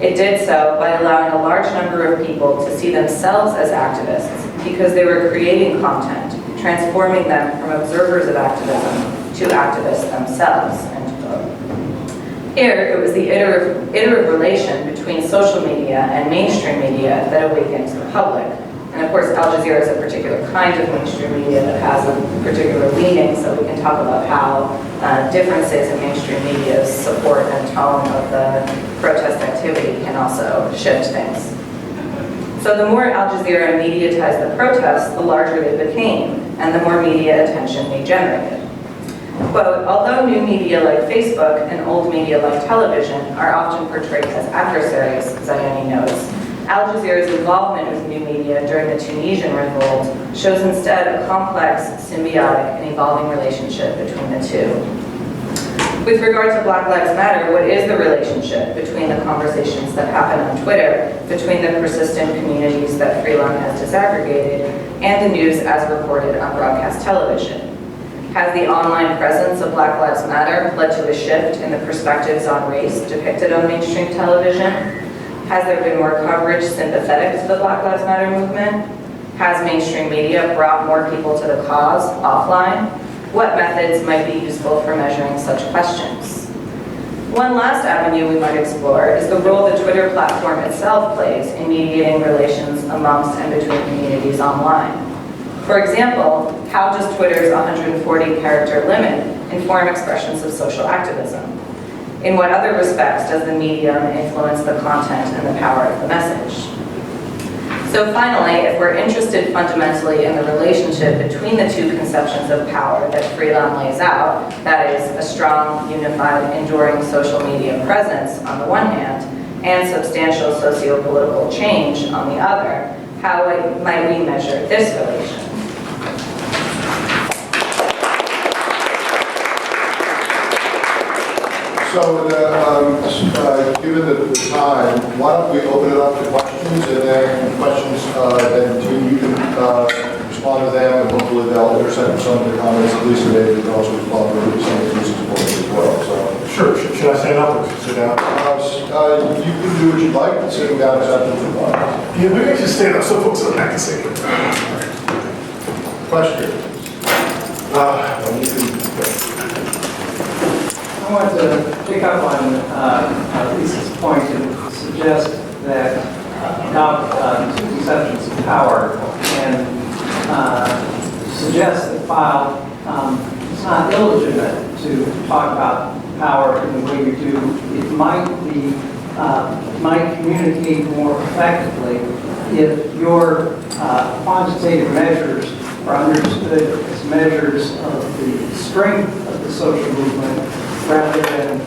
It did so by allowing a large number of people to see themselves as activists because they were creating content, transforming them from observers of activism to activists themselves, end quote. Here, it was the iterative relation between social media and mainstream media that awakened the public. And of course, Al Jazeera is a particular kind of mainstream media that has a particular leaning, so we can talk about how differences in mainstream media's support and tone of the protest activity can also shift things. So the more Al Jazeera mediatized the protests, the larger they became, and the more media attention they generated. Quote, although new media like Facebook and old media like television are often portrayed as adversaries, Zayani notes, Al Jazeera's involvement with new media during the Tunisian revolt shows instead a complex, symbiotic, and evolving relationship between the two. With regard to Black Lives Matter, what is the relationship between the conversations that happen on Twitter, between the persistent communities that Freelon has disaggregated, and the news as reported on broadcast television? Has the online presence of Black Lives Matter led to a shift in the perspectives on race depicted on mainstream television? Has there been more coverage sympathetic to the Black Lives Matter movement? Has mainstream media brought more people to the cause offline? What methods might be useful for measuring such questions? One last avenue we might explore is the role the Twitter platform itself plays in mediating relations amongst and between communities online. For example, how does Twitter's 140-character limit inform expressions of social activism? In what other respects does the medium influence the content and the power of the message? So finally, if we're interested fundamentally in the relationship between the two conceptions of power that Freelon lays out, that is, a strong, unified, enduring social media presence on the one hand, and substantial socio-political change on the other, how might we measure this relation? So, given the time, why don't we open it up to questions, and then questions, then Dean, you can respond to them, and hopefully they'll intersect some of the comments that Lisa made, and also respond to some of the Lisa's points as well. So, Sure. Should I stand up or sit down? you can do what you'd like, and sitting down is absolutely fine. Yeah, maybe I should stand up so folks don't have to see it. Question? I want to pick up on Lisa's point and suggest that about two conceptions of power, and suggest that while it's not illegitimate to talk about power in the way we do, it might communicate more effectively if your quantitative measures are understood as measures of the strength of the social movement rather than the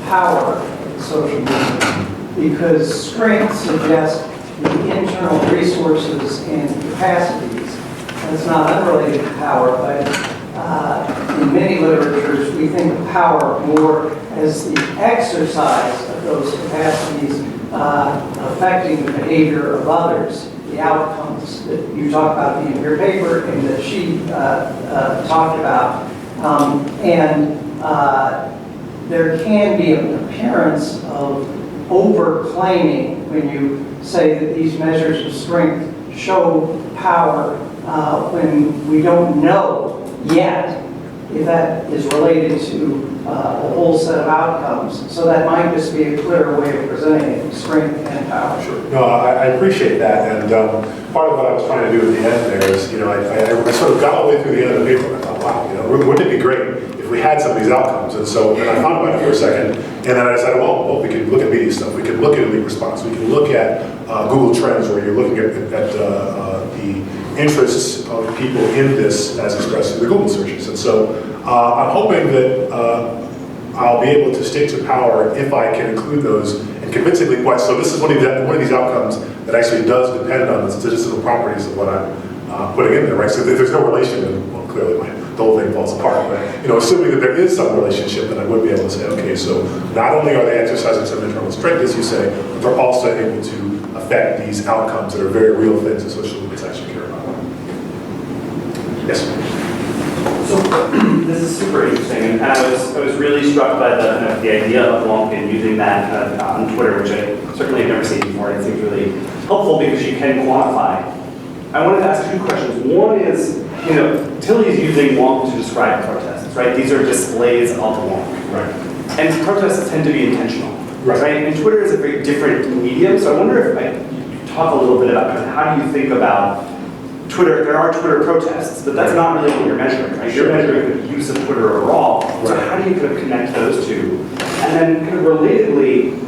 power of the social movement. Because strength suggests the internal resources and capacities. That's not unrelated to power, but in many literatures we think of power more as the exercise of those capacities affecting the behavior of others, the outcomes that you talk about in your paper and that she talked about. there can be an appearance of over-claiming when you say that these measures of strength show power when we don't know yet if that is related to a whole set of outcomes. So that might just be a clearer way of presenting it, strength and power. Sure. No, I appreciate that, and part of what I was trying to do at the end there is, I sort of got all the way through the end of the paper, and I thought, wow, wouldn't it be great if we had some of these outcomes? And so then I thought about it for a second, and then I decided, well, we could look at media stuff, we could look at elite response, we can look at Google Trends, where you're looking at the interests of people in this as expressed through the Google searches. And so I'm hoping that I'll be able to stick to power if I can include those and convincingly quite. So this is one of these outcomes that actually does depend on the statistical properties of what I'm putting in there, right? So if there's no relation, then, well, clearly the whole thing falls apart. But assuming that there is some relationship, then I would be able to say, okay, so not only are they exercising some internal strength, as you say, but they're also able to affect these outcomes that are very real things that social movements actually care about. Yes. So this is super interesting, and I was really struck by the idea of Wonk using that on Twitter, which I certainly have never seen before, and it seems really helpful because you can quantify. I wanted to ask two questions. One is, Tilly is using Wonk to describe protests, right? These are displays of Wonk. Right. And protests tend to be intentional, right? And Twitter is a very different medium, so I wonder if you could talk a little bit about how do you think about Twitter. There are Twitter protests, but that's not really what you're measuring, right? You're measuring the use of Twitter overall. So how do you kind of connect those two? And then kind of relatedly,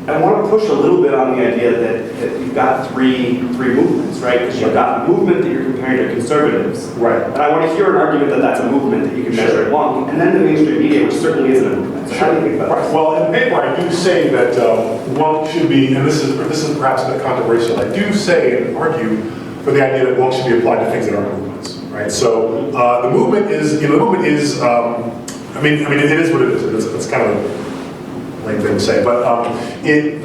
I want to push a little bit on the idea that you've got three movements, right? Because you've got a movement that you're comparing to conservatives. Right. And I want to hear an argument that that's a movement that you can measure at Wonk, and then the mainstream media, which certainly isn't a movement. So how do you think about that? Well, in the paper, I do say that Wonk should be, and this is perhaps a bit controversial, I do say and argue for the idea that Wonk should be applied to things that aren't movements, right? So the movement is, it is what it is. It's kind of a lame thing to say, but it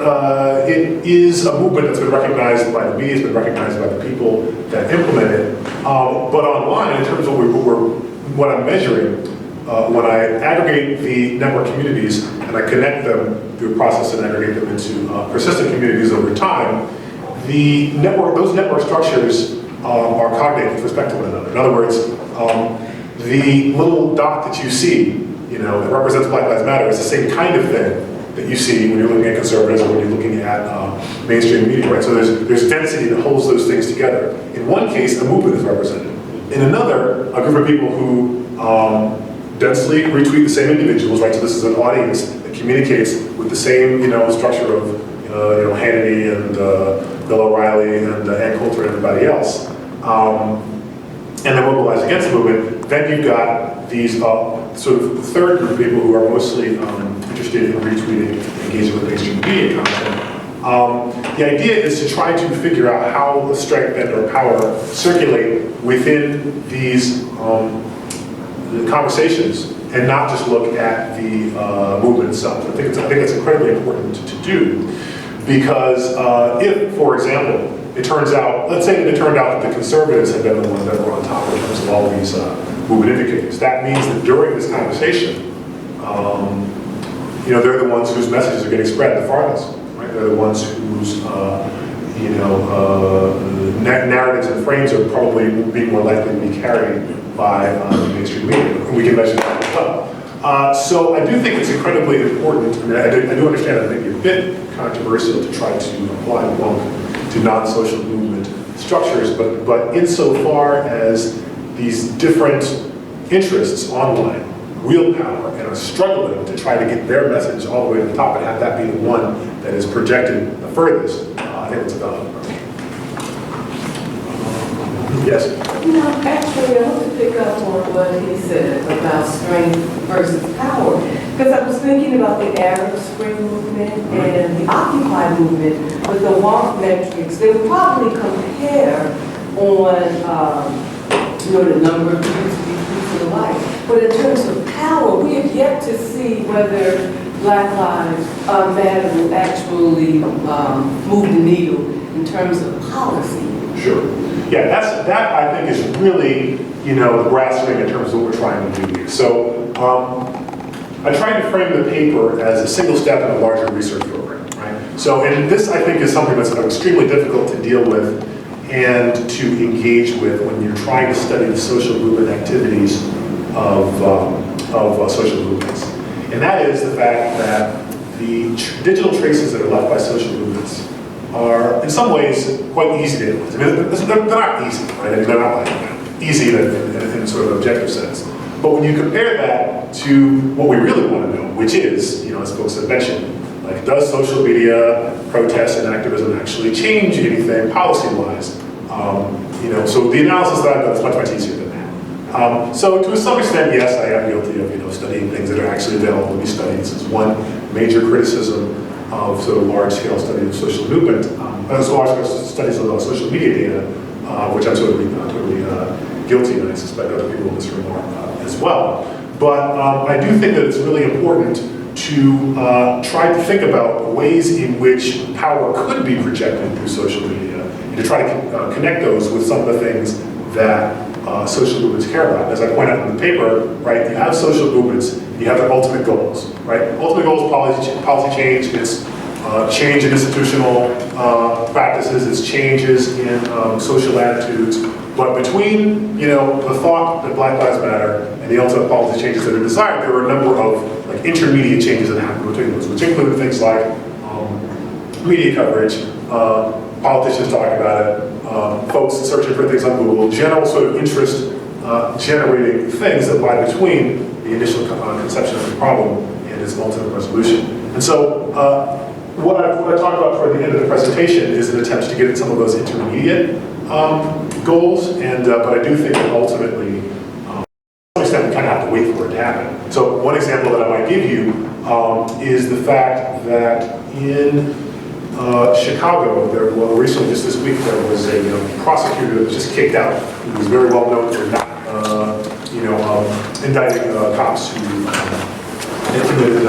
is a movement that's been recognized by the media, it's been recognized by the people that implement it. But online, in terms of what I'm measuring, when I aggregate the network communities and I connect them through a process and aggregate them into persistent communities over time, those network structures are cognate with respect to one another. In other words, the little dot that you see, that represents Black Lives Matter is the same kind of thing that you see when you're looking at conservatives or when you're looking at mainstream media, right? So there's density that holds those things together. In one case, a movement is represented. In another, a group of people who densely retweet the same individuals, right? So this is an audience that communicates with the same, structure of, Hannity and Bill O'Reilly and Ann Coulter and everybody else, and then mobilize against the movement. Then you've got these sort of third group of people who are mostly interested in retweeting, engaging with mainstream media content. The idea is to try to figure out how the strength and/or power circulate within these conversations, and not just look at the movement itself. I think that's incredibly important to do, because if, for example, it turns out, let's say that it turned out that the conservatives had been the ones that were on top in terms of all these movement indicators. That means that during this conversation, they're the ones whose messages are getting spread the farthest, right? They're the ones whose, narratives and frames are probably being more likely to be carried by mainstream media. And we can measure that as well. So I do think it's incredibly important. I do understand that it may be a bit controversial to try to apply Wonk to non-social movement structures, but insofar as these different interests online wield power and are struggling to try to get their message all the way to the top and have that be the one that is projected the furthest, I think it's a valid approach. Yes? Actually, I want to pick up on what he said about strength versus power, because I was thinking about the Arab Spring movement and the Occupy movement with the Wonk metrics. They would probably compare on, the number of people to the life. But in terms of power, we have yet to see whether Black Lives Matter will actually move the needle in terms of policy. Sure. Yeah, that I think is really, the brass ring in terms of what we're trying to do here. So I tried to frame the paper as a single step in a larger research program, right? So, and this I think is something that's extremely difficult to deal with and to engage with when you're trying to study the social movement activities of social movements. And that is the fact that the digital traces that are left by social movements are, in some ways, quite easy to analyze. I mean, they're not easy, right? I mean, they're not like easy in sort of objective sense. But when you compare that to what we really want to know, which is, as folks have mentioned, like, does social media protest and activism actually change anything policy-wise? So the analysis that I've done is much, much easier than that. So to some extent, yes, I am guilty of, studying things that are actually available to be studied. This is one major criticism of sort of large-scale study of social movement, as well as studies of social media data, which I'm totally guilty, and I suspect other people in this room are as well. But I do think that it's really important to try to think about ways in which power could be projected through social media, and to try to connect those with some of the things that social movements care about. As I point out in the paper, right, you have social movements, you have their ultimate goals, right? Ultimate goals is policy change, it's change in institutional practices, it's changes in social attitudes. But between, the thought that Black Lives Matter and the ultimate policy changes that are desired, there are a number of like intermediate changes that happen between those, which include things like media coverage, politicians talking about it, folks searching for things on Google, general sort of interest generating things that lie between the initial conception of the problem and its ultimate resolution. And so what I talk about toward the end of the presentation is an attempt to get at some of those intermediate goals, and but I do think that ultimately, to some extent, we kind of have to wait for it to happen. So one example that I might give you is the fact that in Chicago, recently, just this week, there was a prosecutor that was just kicked out, who was very well known for not, indicting cops who committed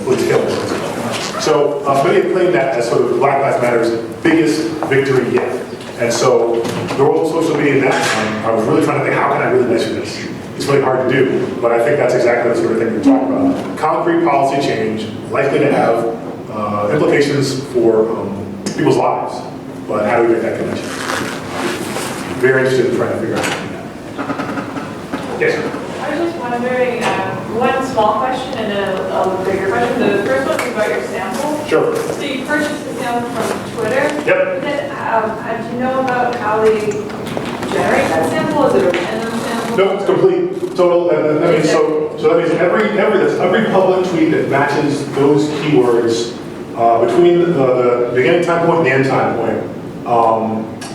police killings. So many have claimed that as sort of Black Lives Matter's biggest victory yet. And so the role of social media in that, I was really trying to think, how can I really measure this? It's really hard to do, but I think that's exactly the sort of thing we're talking about. Concrete policy change, likely to have implications for people's lives, but how do we make that connection? Very interested in trying to figure out how to do that. Yes? I was just wondering, one small question and then a bigger question. The first one is about your sample. Sure. So you purchased the sample from Twitter. Yep. Then, do you know about how they generate that sample? Is it a random sample? No, it's complete, total. That means so that means every public tweet that matches those keywords between the beginning time point and the end time point,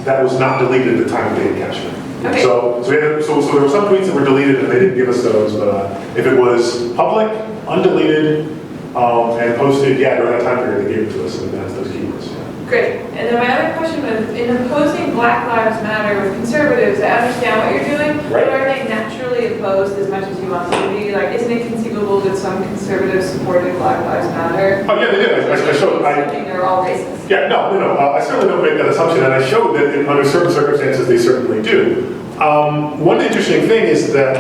that was not deleted at the time of data capture. Okay. So there were some tweets that were deleted and they didn't give us those, but if it was public, undeleted, and posted, during that time period, they gave it to us, and that's those keywords. Great. And then my other question was, in opposing Black Lives Matter with conservatives, I understand what you're doing, Right. but are they naturally opposed as much as you want them to be? Like, isn't it conceivable that some conservatives supported Black Lives Matter? Oh yeah, they did. I showed. Assuming they're all racist. Yeah, no. I certainly don't make that assumption, and I showed that under certain circumstances they certainly do. One interesting thing is that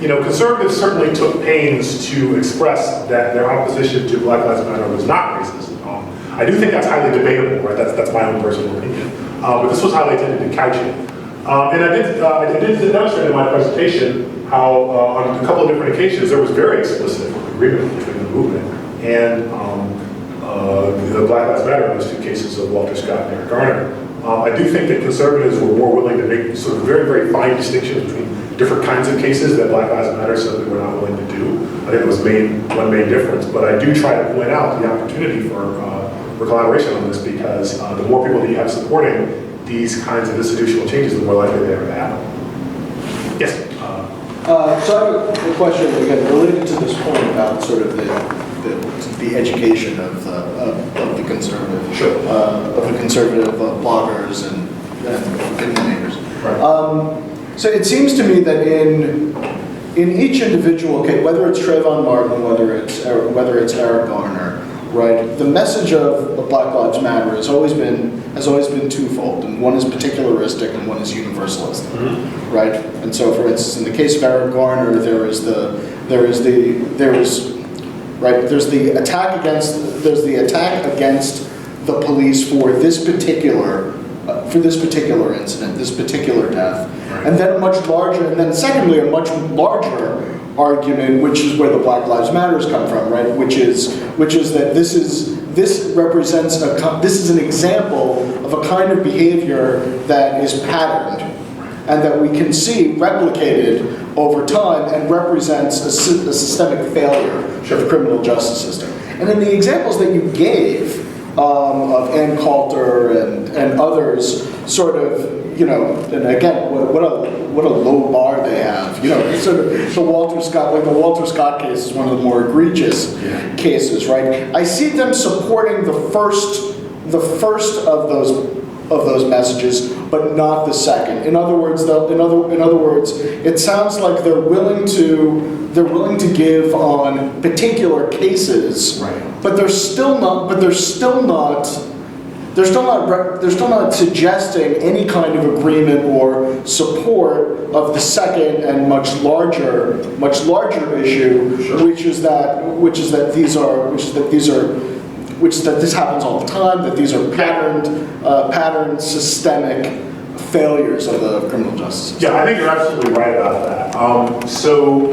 conservatives certainly took pains to express that their opposition to Black Lives Matter was not racist. I do think that's highly debatable, right? That's my own personal opinion. But this was how they tended to couch it. And I did demonstrate in my presentation how on a couple of different occasions there was very explicit agreement between the movement and the Black Lives Matter in those two cases of Walter Scott and Eric Garner. I do think that conservatives were more willing to make sort of very, very fine distinctions between different kinds of cases that Black Lives Matter said that we're not willing to do. I think it was one main difference. But I do try to point out the opportunity for collaboration on this, because the more people that you have supporting these kinds of institutional changes, the more likely they are to happen. Yes? So I have a question, again, related to this point about sort of the education of the conservative, Sure. Of the conservative bloggers and opinionators. Right. So it seems to me that in each individual case, whether it's Trayvon Martin, whether it's Eric Garner, right, the message of Black Lives Matter has always been twofold, and one is particularistic and one is universalist, right? And so, for instance, in the case of Eric Garner, there is the There's the attack against the police for this particular incident, this particular death, and then secondly a much larger argument, which is where the Black Lives Matters come from, right? Which is that this is an example of a kind of behavior that is patterned, and that we can see replicated over time and represents a systemic failure of the criminal justice system. And in the examples that you gave of Ann Coulter and others, sort of, and again, what a low bar they have. Sort of the Walter Scott case is one of the more egregious cases, right? I see them supporting the first of those messages, but not the second. In other words, it sounds like they're willing to give on particular cases, but they're still not suggesting any kind of agreement or support of the second and much larger issue, which is that this happens all the time, that these are patterned systemic failures of the criminal justice system. Yeah, I think you're absolutely right about that. So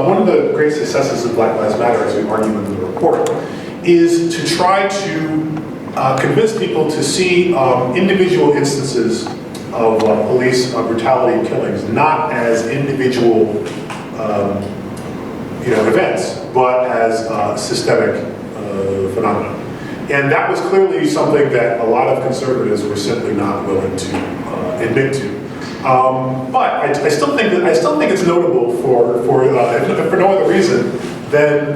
one of the great successes of Black Lives Matter, as we argue in the report, is to try to convince people to see individual instances of police brutality and killings not as individual events, but as systemic phenomena. And that was clearly something that a lot of conservatives were simply not willing to admit to. But I still think it's notable for no other reason than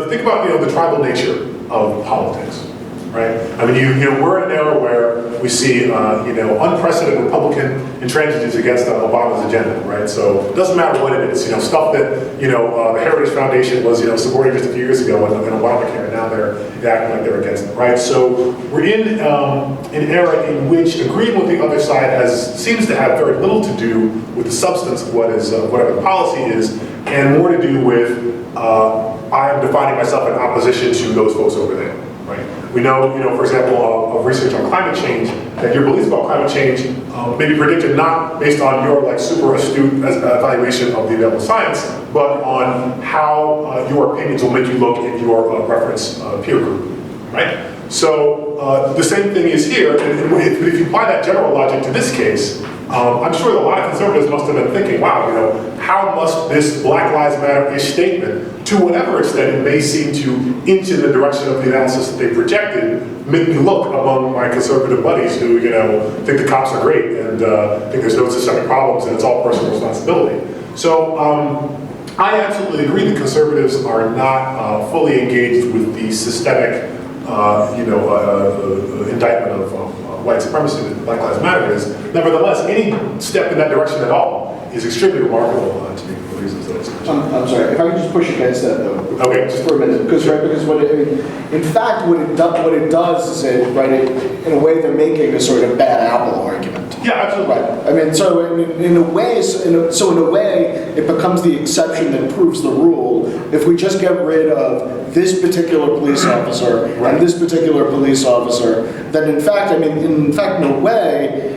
think about the tribal nature of politics, right? I mean, we're in an era where we see unprecedented Republican intransigence against Obama's agenda, right? So it doesn't matter what it is, stuff that the Heritage Foundation was supporting just a few years ago in Obamacare, and now they're acting like they're against it, right? So we're in an era in which agreeing with the other side seems to have very little to do with the substance of whatever the policy is, and more to do with I am defining myself in opposition to those folks over there, right? We know, for example, of research on climate change, that your beliefs about climate change may be predicted not based on your super astute evaluation of the available science, but on how your opinions will make you look at your reference peer group, right? So the same thing is here, and if you apply that general logic to this case, I'm sure a lot of conservatives must have been thinking, wow, how must this Black Lives Matter-ish statement, to whatever extent it may seem to inch in the direction of the analysis that they projected, make me look among my conservative buddies who, think the cops are great and think there's no systemic problems and it's all personal responsibility. So I absolutely agree that conservatives are not fully engaged with the systemic, indictment of white supremacy that Black Lives Matter is. Nevertheless, any step in that direction at all is extremely remarkable to me for the reasons that I said. I'm sorry, if I could just push against that though. Okay. Just for a minute, because what it does is in a way they're making a sort of bad apple argument. Yeah, absolutely. Right. I mean, in a way, it becomes the exception that proves the rule. If we just get rid of this particular police officer and this particular police officer, then in fact, in a way,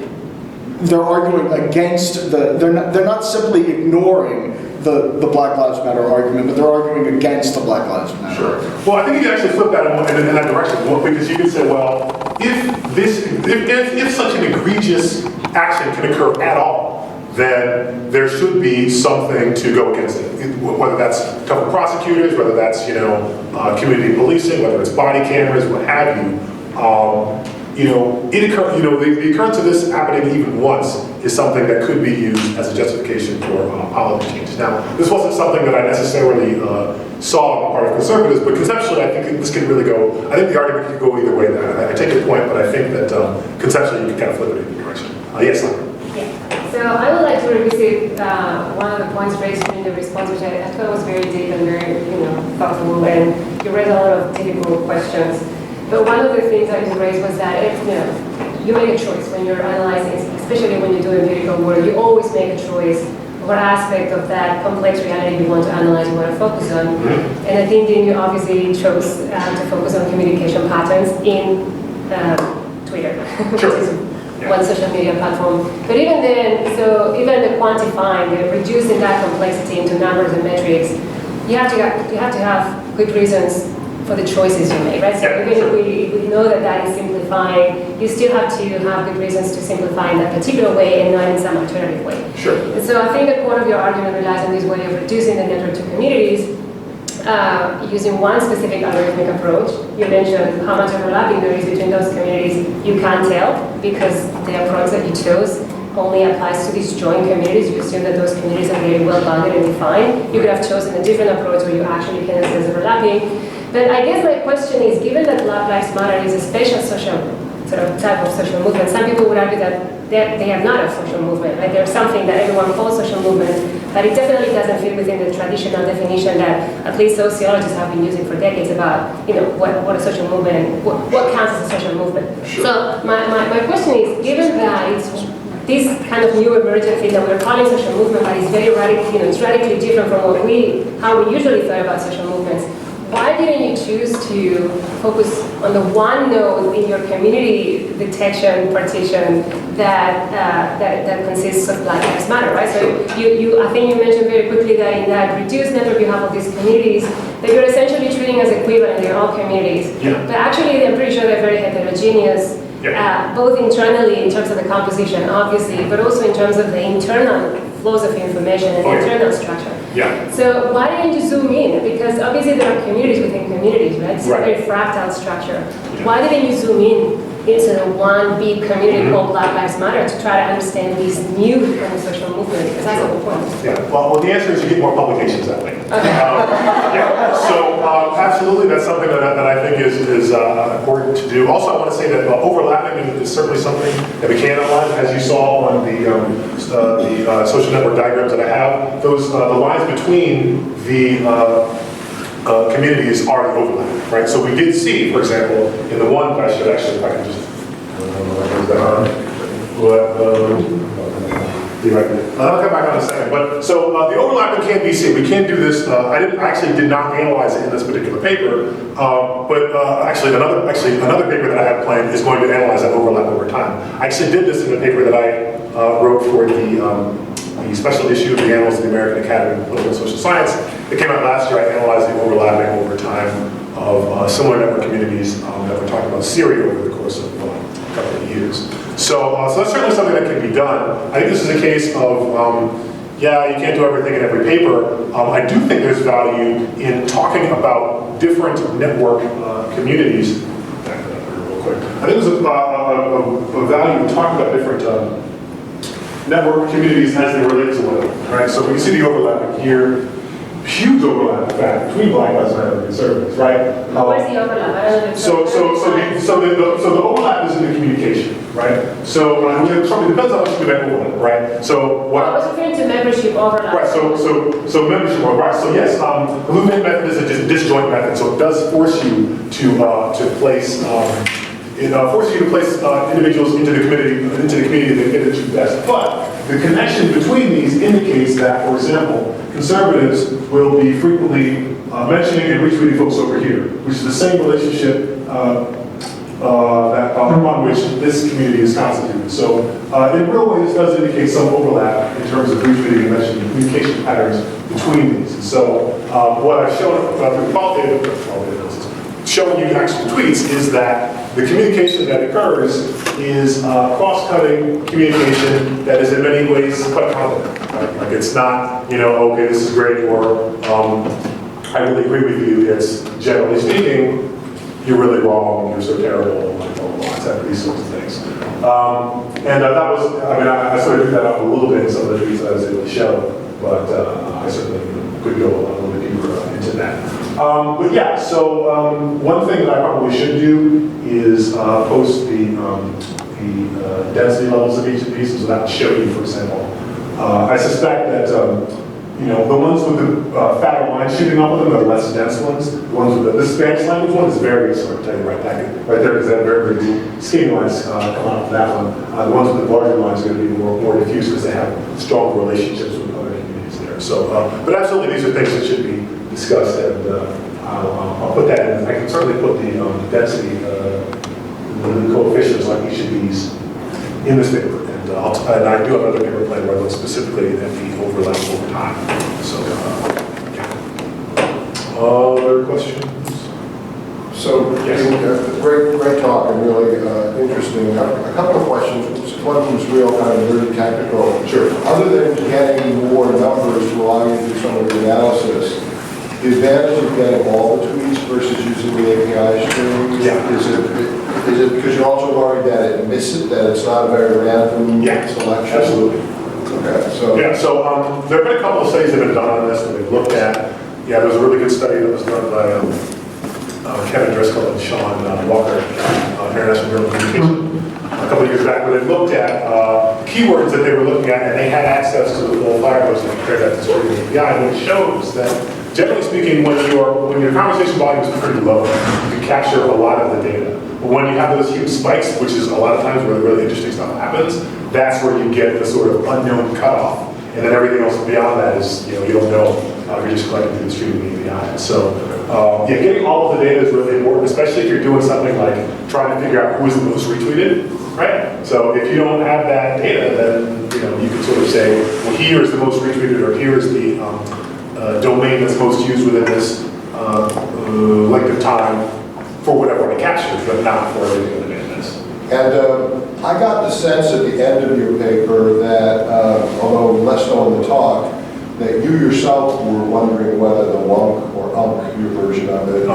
they're arguing against they're not simply ignoring the Black Lives Matter argument, but they're arguing against the Black Lives Matter. Sure. Well, I think you can actually flip that in that direction, because you can say, well, if such an egregious action can occur at all, then there should be something to go against it. Whether that's tougher prosecutors, whether that's community policing, whether it's body cameras, what have you. The occurrence of this happening even once is something that could be used as a justification for policy changes. Now, this wasn't something that I necessarily saw on the part of conservatives, but conceptually, I think this can really go. I think the argument could go either way. I take your point, but I think that conceptually, you can kind of flip it in the direction. Yes, Lara. So I would like to revisit one of the points raised in the response, which I thought was very deep and very, thoughtful, and you raised a lot of difficult questions. But one of the things that you raised was that you make a choice when you're analyzing, especially when you do empirical work. You always make a choice what aspect of that complex reality you want to analyze, you want to focus on. And I think then you obviously chose to focus on communication patterns in Twitter, Sure. which is one social media platform. But even then, so even the quantifying, the reducing that complexity into numbers and metrics, you have to have good reasons for the choices you make, right? So Yeah, even sure. if we know that that is simplifying, you still have to have good reasons to simplify in that particular way and not in some alternative way. Sure. And so I think that part of your argument relies on this way of reducing the network to communities using one specific algorithmic approach. You mentioned how much overlapping there is between those communities. You can't tell because the approach that you chose only applies to these joint communities. You assume that those communities are very well bounded and defined. You could have chosen a different approach where you actually can assess overlapping. But I guess my question is, given that Black Lives Matter is a special social sort of type of social movement, some people would argue that they are not a social movement, right? They're something that everyone calls social movement, but it definitely doesn't fit within the traditional definition that at least sociologists have been using for decades about, what a social movement, what counts as a social movement. Sure. So my question is, given that it's this kind of new emergent thing that we're calling social movement, but it's very radical, it's radically different from how we usually thought about social movements. Why didn't you choose to focus on the one node in your community detection partition that consists of Black Lives Matter, right? So I think you mentioned very quickly that in that reduced network you have all these communities that you're essentially treating as equivalent. They're all communities. Yeah. But actually, I'm pretty sure they're very heterogeneous, both internally in terms of the composition, obviously, but also in terms of the internal flows of information and internal structure. Yeah. So why didn't you zoom in? Because obviously there are communities within communities, right? It's Right. a very fractal structure. Why didn't you zoom in into the one big community called Black Lives Matter to try to understand this new kind of social movement? Because that's the whole point. Yeah, well, the answer is you get more publications that way. Yeah, so absolutely, that's something that I think is important to do. Also, I want to say that overlapping is certainly something that we can analyze. As you saw on the social network diagrams that I have, those the lines between the communities are the overlap, right? So we did see, for example, in the one question, actually, if I can just, I'll come back on in a second. But so the overlapping can be seen. We can do this. I actually did not analyze it in this particular paper, but actually another paper that I have planned is going to analyze that overlap over time. I actually did this in a paper that I wrote for the special issue of the Annals of the American Academy of Political and Social Science. It came out last year. I analyzed the overlapping over time of similar network communities that we're talking about Syria over the course of a couple of years. So that's certainly something that can be done. I think this is a case of, yeah, you can't do everything in every paper. I do think there's value in talking about different network communities. Back that up here real quick. I think there's a value in talking about different network communities as they relate to one another, right? So we can see the overlap here. Huge overlap, in fact, between Black Lives Matter and conservatives, right? Where's the overlap? I don't know. So the overlap is in the communication, right? So it depends on what you do that overlap, right? So what? I was referring to membership overlap. Right. So membership, right? So yes, the movement method is a disjoint method, so it does force you to place. It forces you to place individuals into the community that fit you best. But the connection between these indicates that, for example, conservatives will be frequently mentioning and retweeting folks over here, which is the same relationship upon which this community is constituted. So in real ways, this does indicate some overlap in terms of retweeting and mentioning communication patterns between these. And so what I've shown through qualitative analysis, showing you actual tweets, is that the communication that occurs is cross-cutting communication that is in many ways quite competent. Right? Like it's not, okay, this is great, or I really agree with you. It's generally speaking, you're really wrong, you're so terrible, like blah, blah, blah, these sorts of things. And that was, I sort of threw that up a little bit in some of the tweets that I was able to show, but I certainly could go a little bit deeper into that. But yeah, so one thing that I probably should do is post the density levels of each of these, so that will show you, for example. I suspect that the ones with the fatter lines shooting up with them are the less dense ones. The ones with the Spanish language one is very, so I'll tell you right there, because that very, very skinny lines come out of that one. The ones with the larger lines are going to be more diffuse because they have strong relationships with other So, but absolutely, these are things that should be discussed, and I'll put that in. I can certainly put the density, the coefficients on each of these in this paper. And I do have another paper plan where I look specifically at the overlap over time. So, other questions? So, great talk and really interesting. A couple of questions. One of them is real kind of very technical. Sure. Other than getting more numbers to allow you to do some of the analysis, the advantage of getting all the tweets versus using the API stream, is it because you're also worried that it misses, that it's not a very random selection? Absolutely. Okay, so. Yeah, so there have been a couple of studies that have been done on this that we've looked at. Yeah, there was a really good study that was done by Kevin Driscoll and Sean Walker, International Bureau of Communication, a couple of years back, where they looked at keywords that they were looking at, and they had access to the full Firefox and compared that to Streaming API, and it shows that, generally speaking, when your conversation volume is pretty low, you can capture a lot of the data. But when you have those huge spikes, which is a lot of times where the really interesting stuff happens, that's where you get the sort of unknown cutoff. And then everything else beyond that is, you don't know. You're just collecting through the Streaming API. So, getting all of the data is really important, especially if you're doing something like trying to figure out who is the most retweeted, right? So if you don't have that data, then you can sort of say, well, here is the most retweeted, or here is the domain that's most used within this length of time for whatever I captured, but not for everything that it is. And I got the sense at the end of your paper that, although less so in the talk, that you yourself were wondering whether the WUNC or UNC, your version of it,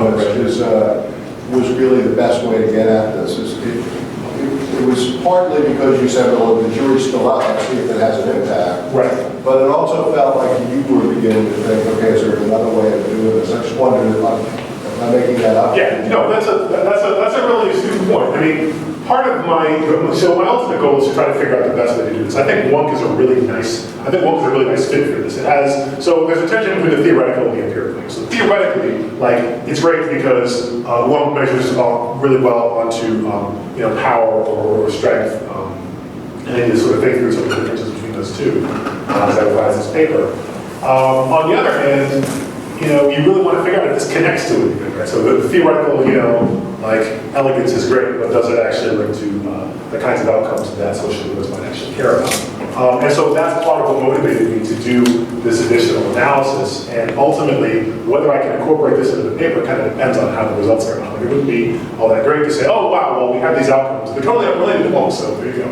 was really the best way to get at this. It was partly because you said, well, the jury's still out, let's see if it has an impact. Right. But it also felt like you were beginning to think, okay, is there another way of doing this? I just wondered if I'm making that up. Yeah, no, that's a really astute point. I mean, part of my ultimate goal is to try to figure out the best way to do this. I think WUNC is a really nice fit for this. It has, so there's a tension between the theoretical and the empirical. So theoretically, it's great because WUNC measures really well onto, power or strength, and then you sort of think through some of the differences between those two as I revise this paper. On the other hand, you really want to figure out if this connects to anything, right? So the theoretical, elegance is great, but does it actually link to the kinds of outcomes that social movements might actually care about? And so that's part of what motivated me to do this additional analysis. And ultimately, whether I can incorporate this into the paper kind of depends on how the results are. It wouldn't be all that great to say, oh, wow, well, we have these outcomes. They're totally unrelated to WUNC, so there you go.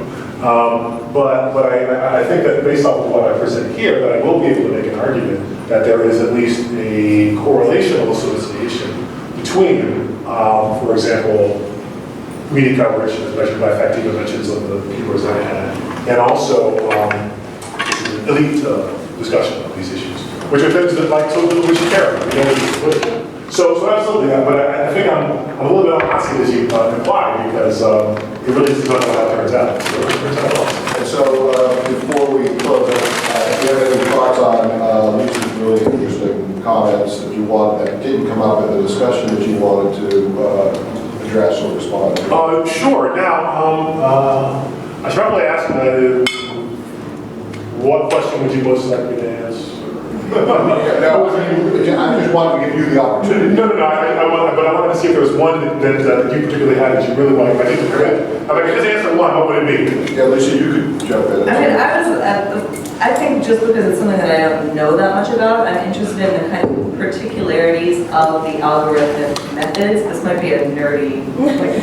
But I think that based off of what I present here, that I will be able to make an argument that there is at least a correlational association between, for example, media coverage as measured by Factiva mentions of the keywords that I had, and also elite discussion of these issues, which are things that we should care about. So absolutely, but I think I'm a little bit on the hot seat as you implied, because it really just depends on how it turns out. So it turns out well. And so before we close, if you have any thoughts on Lisa's really interesting comments that that didn't come up in the discussion that you wanted to address or respond to? Sure. Now, I should probably ask what question would you most like me to answer? No, I just wanted to give you the opportunity. No, but I wanted to see if there was one that you particularly had that you really wanted. I think if I could just answer one, what would it be? Yeah, Lisa, you could jump in. I think just because it's something that I don't know that much about, I'm interested in the kind of particularities of the algorithmic methods. This might be a nerdy,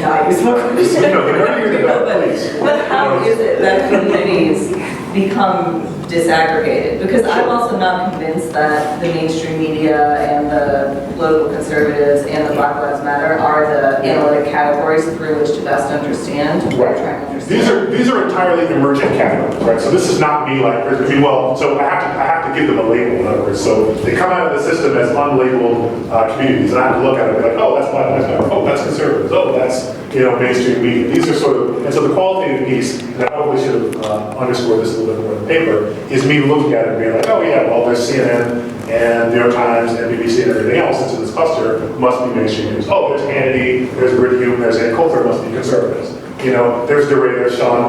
not useful question. No, the nerdier the better, please. But how is it that communities become disaggregated? Because I'm also not convinced that the mainstream media and the political conservatives and the Black Lives Matter are the analytic categories through which to best understand what we're trying to understand. These are entirely emergent categories, right? So this is not me so I have to give them a label, in other words. So they come out of the system as unlabeled communities, and I have to look at it and be like, oh, that's Black Lives Matter, oh, that's conservatives, oh, that's mainstream media. These are sort of, and so the qualitative piece, and I probably should have underscored this a little bit more in the paper, is me looking at it and being like, oh yeah, well, there's CNN and New York Times and BBC and everything else into this cluster must be mainstream news. Oh, there's Hannity, there's Bridget, there's Ann Coulter, must be conservatives. There's DeRay, there's Sean,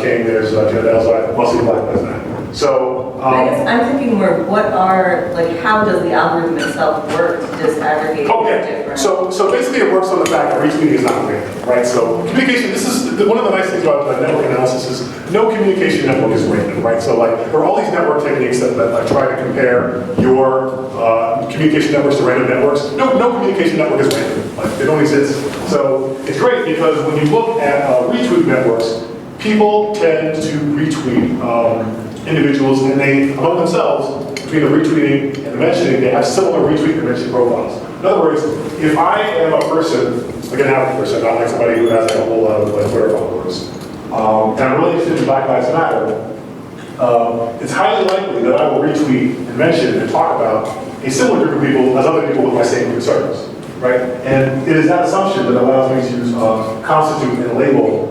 King, there's Janet Elzai, must be Black Lives Matter. So, I guess I'm thinking more, what are, like, how does the algorithm itself work to disaggregate these different? So basically it works on the fact that retweeting is not random, right? So communication, this is, one of the nice things about network analysis is no communication network is random, right? So like, there are all these network techniques that try to compare your communication networks to random networks. No communication network is random, like, they don't exist. So it's great because when you look at retweet networks, people tend to retweet individuals, and they, among themselves, between the retweeting and the mentioning, they have similar retweet and mention profiles. In other words, if I am a person, like an average person, not like somebody who has like a whole lot of like Twitter followers, and I'm really interested in Black Lives Matter, it's highly likely that I will retweet and mention and talk about a similar group of people as other people with my same concerns, right? And it is that assumption that allows me to constitute and label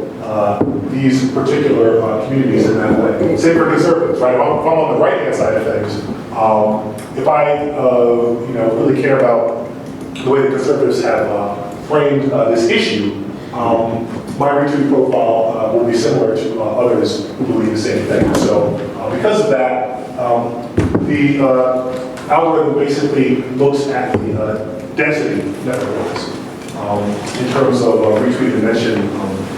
these particular communities in that way. Same for conservatives, right? If I'm on the right-hand side of things, if I really care about the way the conservatives have framed this issue, my retweet profile will be similar to others who believe the same thing. So because of that, the algorithm basically looks at the density networks in terms of retweet and mention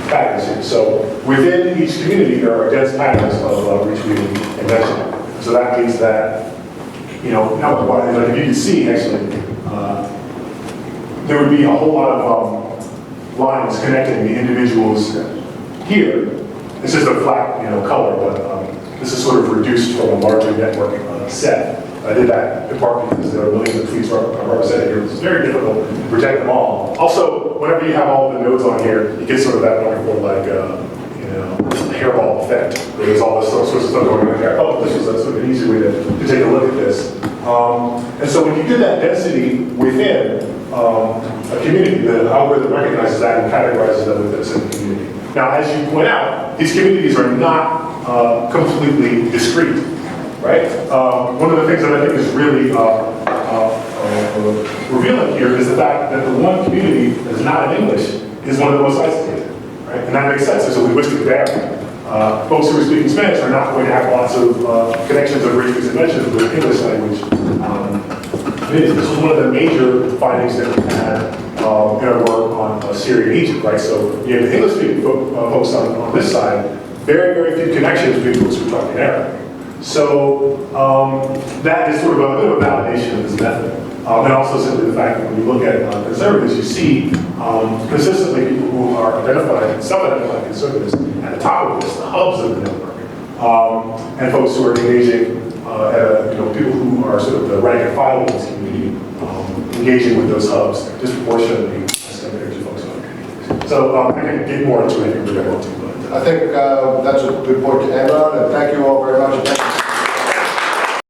patterns here. So within each community, there are dense patterns of retweeting and mentioning. So that means that, now like if you can see actually, there would be a whole lot of lines connecting the individuals here. It's just a flat, color, but this is sort of reduced from a larger network set. I did that in part because there are millions of tweets represented here. It's very difficult to project them all. Also, whenever you have all the nodes on here, you get sort of that wonderful, like, hairball effect, where there's all this sorts of stuff going on there. Oh, this was a sort of an easy way to take a look at this. And so when you get that density within a community, the algorithm recognizes that and categorizes them within a single community. Now, as you point out, these communities are not completely discrete, right? One of the things that I think is really revealing here is the fact that the one community that is not in English is one of the most isolated, right? And that makes sense. There's a linguistic barrier. Folks who are speaking Spanish are not going to have lots of connections or retweets and mentions with English language. This was one of the major findings that we had in our work on Syria and Egypt, right? So you have the English-speaking folks on this side, very, very few connections between folks who are talking Arabic. So that is sort of a bit of a validation of this method. And also simply the fact that when you look at conservatives, you see consistently people who are identified, self-identified conservatives at the top of this, the hubs of the network, and folks who are engaging, people who are sort of the rank and file of this community, engaging with those hubs disproportionately as compared to folks in other communities. So I can get more into it if you really want to. But I think that's a good point to end on, and thank you all very much.